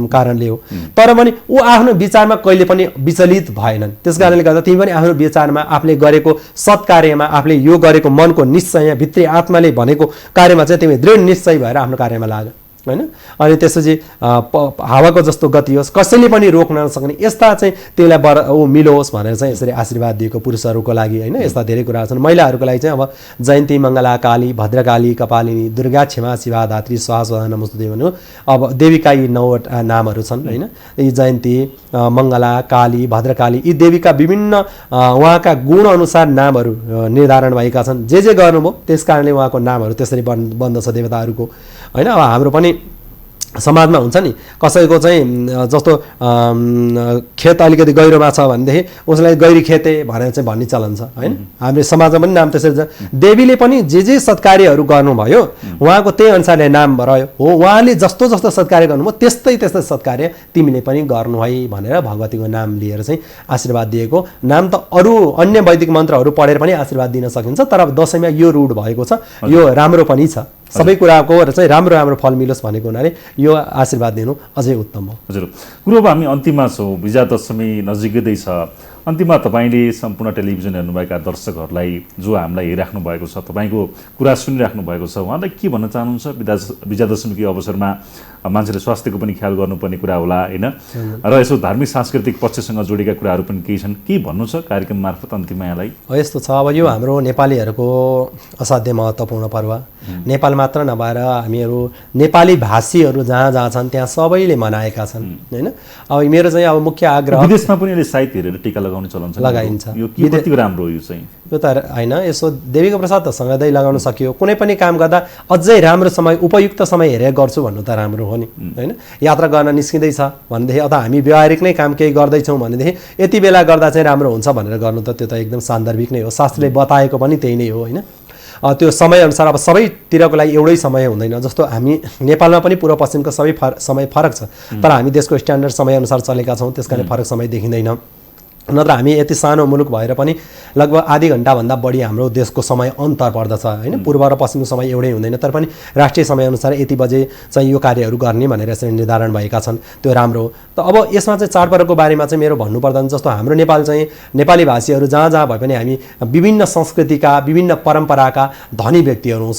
कारणले हो। तर पनि ऊ आफ्नो विचारमा कहिले पनि विचलित भएनन्। त्यस कारणले गर्दा तिमी पनि आफ्नो विचारमा आफूले गरेको सत्कार्यमा, आफूले यो गरेको मनको निश्चय, भित्री आत्माले भनेको कार्यमा चाहिँ तिमी दृढ निश्चय भएर आफ्नो कार्यमा लाग होइन। अनि त्यसपछि हावाको जस्तो गति होस्, कसैले पनि रोक्न नसक्ने यस्ता चाहिँ त्यसलाई मिलोस् भनेर चाहिँ यसरी आशीर्वाद दिएको पुरुषहरूको लागि होइन। यस्ता धेरै कुराहरू छन्। महिलाहरूको लागि चाहिँ अब जयन्ती मङ्गला काली भद्रकाली कपालिनी दुर्गा क्षमा शिवा धात्री स्वाहा स्वधा नमस्ते भन्नु। अब देवीका यी 9 नामहरू छन् होइन। यी जयन्ती मङ्गला काली भद्रकाली यी देवीका विभिन्न उहाँका गुण अनुसार नामहरू निर्धारण भएका छन्। जे गर्नुभयो त्यस कारणले उहाँको नामहरू त्यसरी बन्दछ देवताहरूको होइन। अब हाम्रो पनि समाजमा हुन्छ नि कसैको चाहिँ जस्तो खेत अलिकति गहिरोमा छ भनेदेखि उसलाई गैरी खेते भनेर चाहिँ भन्ने चलन छ होइन। हाम्रो समाजमा पनि नाम त्यसरी छ। देवीले पनि जे सत्कार्यहरू गर्नुभयो उहाँको त्यही अनुसारले नाम रह्यो हो। उहाँले जस्तो जस्तो सत्कार्य गर्नुभयो त्यस्तै त्यस्तै सत्कार्य तिमीले पनि गर्नु है भनेर भगवतीको नाम लिएर चाहिँ आशीर्वाद दिएको। नाम त अरू अन्य वैदिक मन्त्रहरू पढेर पनि आशीर्वाद दिन सकिन्छ, तर अब दसैँमा यो रूढ भएको छ, यो राम्रो पनि छ। सबै कुराको चाहिँ राम्रो राम्रो फल मिलोस् भनेको हुनाले यो आशीर्वाद दिनु अझै उत्तम हो। हजुर, कुरो अब हामी अन्तिममा छौँ, विजयादशमी नजिकै छ। अन्तिममा तपाईँले सम्पूर्ण टेलिभिजन हेर्नुभएका दर्शकहरूलाई जो हामीलाई हेरिराख्नु भएको छ, तपाईँको कुरा सुनिराख्नु भएको छ, उहाँलाई के भन्न चाहनुहुन्छ? विजयादशमीको अवसरमा मान्छेले स्वास्थ्यको पनि ख्याल गर्नुपर्ने कुरा होला होइन, र यसो धार्मिक सांस्कृतिक पक्षसँग जोडेका कुराहरू पनि केही छन्, के भन्नु छ कार्यक्रम मार्फत अन्तिममा यहाँलाई? यस्तो छ, अब यो हाम्रो नेपालीहरूको असाध्य महत्त्वपूर्ण पर्व। नेपाल मात्र नभएर हामीहरू नेपाली भाषीहरू जहाँ जहाँ छन् त्यहाँ सबैले मनाएका छन् होइन। अब मेरो चाहिँ अब मुख्य आग्रह, विदेशमा पनि अहिले साहित्य हेरेर टिका लगाउने चलन छ, लगाइन्छ। यो के कति राम्रो हो? यो चाहिँ यो त होइन, यसो देवीको प्रसाद त सँगै लगाउन सकियो। कुनै पनि काम गर्दा अझै राम्रो समय, उपयुक्त समय हेरेर गर्छु भन्नु त राम्रो हो नि होइन। यात्रा गर्न निस्किँदैछ भनेदेखि अथवा हामी व्यावहारिक नै काम केही गर्दैछौँ भनेदेखि यति बेला गर्दा चाहिँ राम्रो हुन्छ भनेर गर्नु त त्यो त एकदम सान्दर्भिक नै हो। शास्त्रले बताएको पनि त्यही नै हो होइन। त्यो समयअनुसार अब सबैतिरको लागि एउटै समय हुँदैन। जस्तो हामी नेपालमा पनि पूर्व पश्चिमको सबै समय फरक छ, तर हामी देशको स्ट्यान्डर्ड समयअनुसार चलेका छौँ, त्यस कारण फरक समय देखिँदैन। नत्र हामी यति सानो मुलुक भएर पनि लगभग आधी घन्टाभन्दा बढी हाम्रो देशको समय अन्तर पर्दछ होइन। पूर्व र पश्चिमको समय एउटै हुँदैन, तर पनि राष्ट्रिय समयअनुसार यति बजे चाहिँ यो कार्यहरू गर्ने भनेर यसरी निर्धारण भएका छन्, त्यो राम्रो हो। त अब यसमा चाहिँ चाडपर्वको बारेमा चाहिँ मेरो भन्नुपर्दा जस्तो हाम्रो नेपाल चाहिँ नेपाली भाषीहरू जहाँ जहाँ भए पनि हामी विभिन्न संस्कृतिका विभिन्न परम्पराका धनी व्यक्तिहरू हौँ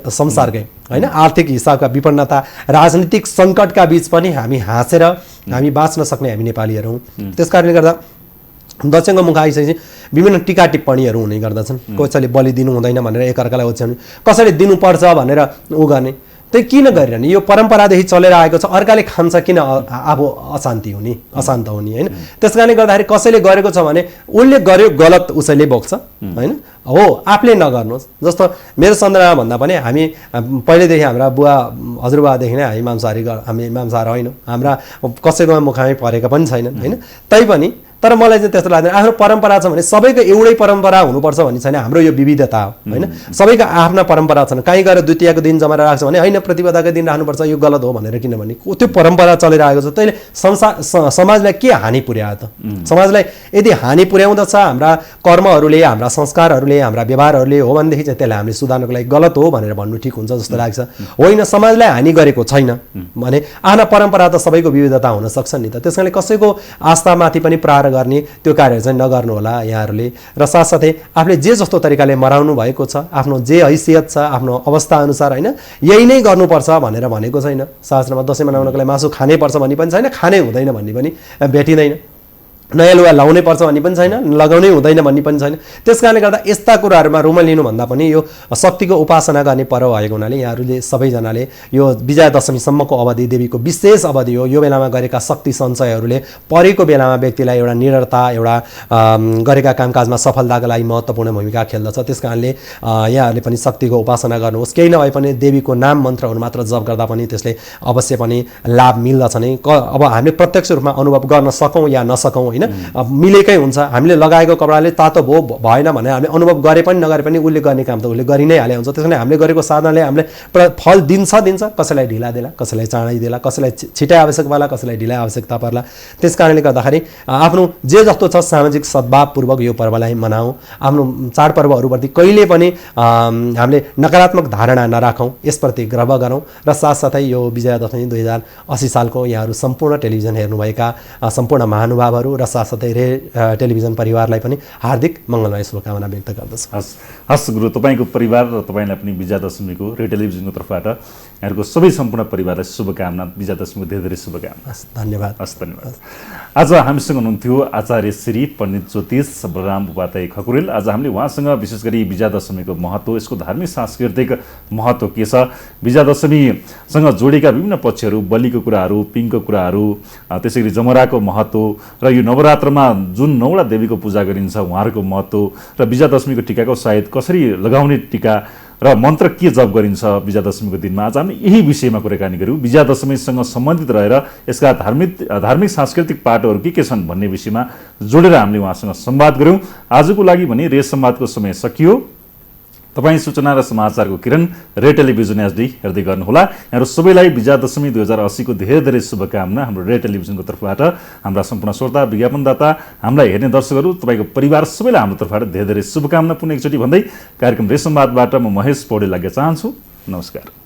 संसारकै होइन। आर्थिक हिसाबका विपन्नता, राजनीतिक सङ्कटका बिच पनि हामी हाँसेर हामी बाँच्न सक्ने हामी नेपालीहरू हौँ। त्यस कारणले गर्दा दक्षिणको मुख आइसकेपछि विभिन्न टिका टिप्पणीहरू हुने गर्दछन्। कसैले बलि दिनु हुँदैन भनेर एकअर्कालाई ओछ्याउने, कसैले दिनुपर्छ भनेर ऊ गर्ने, त्यही किन गरिरहने? यो परम्परादेखि चलेर आएको छ, अर्काले खान्छ किन आफू अशान्ति हुने अशान्त हुने होइन। त्यस कारणले गर्दाखेरि कसैले गरेको छ भने उसले गर्यो गलत उसैले बोक्छ होइन। हो, आफूले नगर्नुहोस्। जस्तो मेरो सन्दर्भमा भन्दा पनि हामी पहिल्यैदेखि हाम्रा बुवा हजुरबुवादेखि नै हामी मांसाहारी होइनौँ, हाम्रा कसैको मुखमै परेका पनि छैनन् होइन। तैपनि तर मलाई चाहिँ त्यस्तो लाग्दैन। आफ्नो परम्परा छ भने सबैको एउटै परम्परा हुनुपर्छ भन्ने छैन। हाम्रो यो विविधता हो होइन। सबैको आफ्ना परम्परा छन्। कहीँ गएर द्वितीयको दिन जमाएर राख्छ भने होइन प्रतिपदाको दिन राख्नुपर्छ, यो गलत हो भनेर, किनभने त्यो परम्परा चलेर आएको छ। त्यसले समाजलाई के हानि पुर्यायो त? समाजलाई यदि हानि पुर्याउँदछ हाम्रा कर्महरूले, हाम्रा संस्कारहरूले, हाम्रा व्यवहारहरूले हो भनेदेखि चाहिँ त्यसलाई हामीले सुधार्नको लागि गलत हो भनेर भन्नु ठिक हुन्छ जस्तो लाग्छ। होइन, समाजलाई हानि गरेको छैन भने आफ्ना परम्परा त सबैको विविधता हुन सक्छ नि त। त्यस कारणले कसैको आस्थामाथि पनि प्रहार गर्ने त्यो कार्यहरू चाहिँ नगर्नु होला यहाँहरूले। र साथसाथै आफूले जे जस्तो तरिकाले मनाउनु भएको छ, आफ्नो जे हैसियत छ, आफ्नो अवस्था अनुसार होइन, यही नै गर्नुपर्छ भनेर भनेको छैन। शास्त्रमा दसैँ मनाउनको लागि मासु खानै पर्छ भन्ने पनि छैन, खानै हुँदैन भन्ने पनि भेटिँदैन। नयाँ लुगा लाउनै पर्छ भन्ने पनि छैन, लगाउनै हुँदैन भन्ने पनि छैन। त्यस कारणले गर्दा यस्ता कुराहरूमा रुम लिनुभन्दा पनि यो शक्तिको उपासना गर्ने पर्व भएको हुनाले यहाँहरूले सबैजनाले यो विजयादशमीसम्मको अवधि देवीको विशेष अवधि हो। यो बेलामा गरेका शक्ति सञ्चयहरूले परेको बेलामा व्यक्तिलाई एउटा निरता, एउटा गरेका कामकाजमा सफलताको लागि महत्त्वपूर्ण भूमिका खेल्दछ। त्यस कारणले यहाँहरूले पनि शक्तिको उपासना गर्नुहोस्। केही नभए पनि देवीको नाम मन्त्रहरू मात्र जप गर्दा पनि त्यसले अवश्य पनि लाभ मिल्दछ नै। अब हामीले प्रत्यक्ष रूपमा अनुभव गर्न सकौँ या नसकौँ होइन, मिलेकै हुन्छ। हामीले लगाएको कपडाले तातो भएन भने हामीले अनुभव गरे पनि नगरे पनि उसले गर्ने काम त उसले गरि नै हाले हुन्छ। त्यस कारण हामीले गरेको साधनाले हामीले फल दिन्छ, कसैलाई ढिला देला, कसैलाई चाँडै देला, कसैलाई छिटै आवश्यक पर्ला, कसैलाई ढिला आवश्यकता पर्ला। त्यस कारणले गर्दाखेरि आफ्नो जे जस्तो छ सामाजिक सद्भावपूर्वक यो पर्वलाई मनाऊ। आफ्नो चाडपर्वहरूप्रति कहिले पनि हामीले नकारात्मक धारणा नराखौँ, यसप्रति गर्व गरौँ। र साथसाथै यो विजयादशमी 2080 सालको यहाँहरू सम्पूर्ण टेलिभिजन हेर्नुभएका सम्पूर्ण महानुभावहरू र साथसाथै टेलिभिजन परिवारलाई पनि हार्दिक मङ्गलमय शुभकामना व्यक्त गर्दछु। हस् गुरु, तपाईँको परिवार र तपाईँलाई पनि विजयादशमीको रेडियोटेलिभिजनको तर्फबाट यहाँहरूको सबै सम्पूर्ण परिवारलाई शुभकामना, विजयादशमीको धेरै धेरै शुभकामना। धन्यवाद। हस्, धन्यवाद। आज हामीसँग हुनुहुन्थ्यो आचार्य श्री पण्डित ज्योतिष बलराम उपाध्याय खकुरेल। आज हामीले उहाँसँग विशेष गरी विजयादशमीको महत्त्व, यसको धार्मिक सांस्कृतिक महत्त्व के छ, विजयादशमीसँग जोडेका विभिन्न पक्षहरू, बलिको कुराहरू, पिङको कुराहरू, त्यसै गरी जमराको महत्त्व र यो नवरात्रमा जुन 9वटा देवीको पूजा गरिन्छ उहाँहरूको महत्त्व र विजयादशमीको टिकाको सायद कसरी लगाउने टिका र मन्त्र के जप गरिन्छ विजयादशमीको दिनमा आज हामी यही विषयमा कुराकानी गऱ्यौँ। विजयादशमीसँग सम्बन्धित रहेर यसका धार्मिक सांस्कृतिक पाटोहरू के छन् भन्ने विषयमा जोडेर हामीले उहाँसँग संवाद गऱ्यौँ। आजको लागि भने रेस संवादको समय सकियो। तपाईँ सूचना र समाचारको किरण रे टेलिभिजन एचडी हेर्दै गर्नुहोला। यहाँहरू सबैलाई विजयादशमी 2080 को धेरै धेरै शुभकामना हाम्रो रे टेलिभिजनको तर्फबाट, हाम्रा सम्पूर्ण श्रोता, विज्ञापनदाता, हामीलाई हेर्ने दर्शकहरू, तपाईँको परिवार सबैलाई हाम्रो तर्फबाट धेरै धेरै शुभकामना पुनः एकचोटि भन्दै कार्यक्रम रे संवादबाट म महेश पौडेल लाग्न चाहन्छु। नमस्कार।